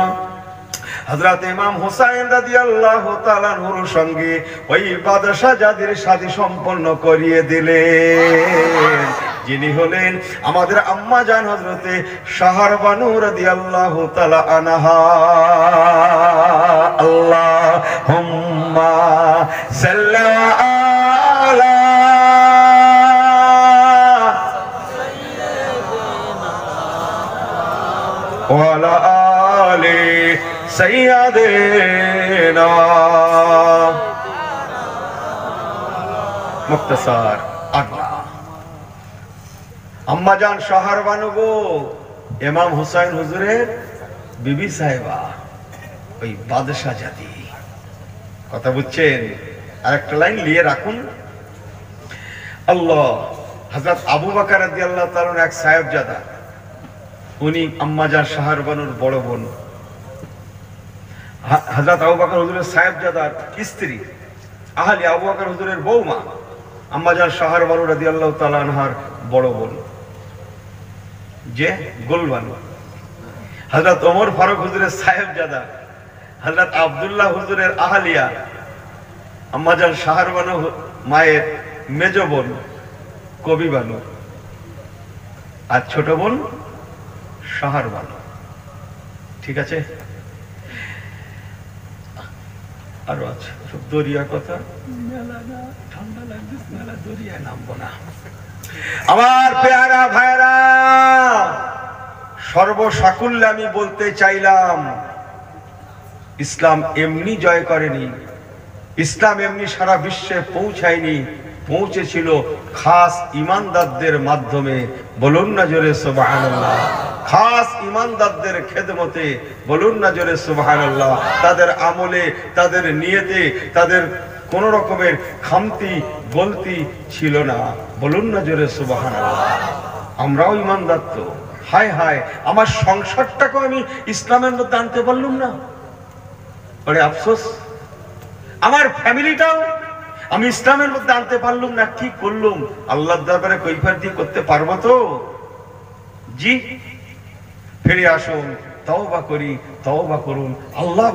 হযরত ইমাম হুসাইন রাদিয়াল্লাহু তাআলা আনহুর সঙ্গে ওই বাদশা জাদির শাদী সম্পন্ন করিয়ে দিলেন, যিনি হলেন আমাদের আম্মা জান হযরতে শাহরবানু রাদিয়াল্লাহু তাআলা আনহা। আল্লাহুম্মা সাল্লি আলা ওয়া আলা আলি সাইয়্যিদিনা। মুক্তাসার আজ্ঞা। আম্মা জান শাহরবানু গো, ইমাম হুসাইন হুজুরের বিবি সাহেবা, ওই বাদশা জাতি। কথা বুঝছেন? আরেকটা লাইন নিয়ে রাখুন। আল্লাহ, হযরত আবু বকর রাদিয়াল্লাহু তাআলা এক সাহেবজাদা, উনি আম্মা জান শাহরবানুর বড় বোন। হযরত আবু বকর হুজুরের সাহেবজাদার স্ত্রী আহলি আবু বকর হুজুরের বৌমা আম্মা জান শাহরবানু রাদিয়াল্লাহু তাআলা আনহার বড় বোন যে গোলবানু। হযরত ওমর ফারুক হুজুরের সাহেবজাদা হযরত আব্দুল্লাহ হুজুরের আহলিয়া আম্মা জান শাহরবানু মায়ের মেজ বোন কবি বানু, আর ছোট বোন শাহরবানু। ঠিক আছে? আরো আছে সব দরিয়া কথা, মেলা না, ঠান্ডা লাগছে, মেলা দরিয়ায় নামবো না। আমার পেয়ারা ভাইরা, সর্বসাকুল্যে আমি বলতে চাইলাম, ইসলাম এমনি জয় করেনি, ইসলাম এমনি সারা বিশ্বে পৌঁছায়নি, পৌঁছেছিল খাস ইমানদারদের মাধ্যমে। বলুন না জোরে সুবহানাল্লাহ। খাস ইমানদারদের খেদমতে, বলুন না জোরে সুবহানাল্লাহ। তাদের আমলে, তাদের নিয়তে, তাদের কোন রকমের খামতি গলতি ছিল না। বলুন না জোরে সুবহানাল্লাহ। আমরাও ইমানদার তো। হায় হায়, আমার সংসারটাকে আমি ইসলামের মধ্যে আনতে পারলাম না, বড় আফসোস। আমার ফ্যামিলিটাও আমি ইসলামের মধ্যে আনতে পারলাম না, কি করলাম? আল্লাহর দরবারে কৈফিয়ত দিয়ে করতে পারবো তো? জি, ফিরে আসুন, তওবা করি, তওবা করুন। আল্লাহ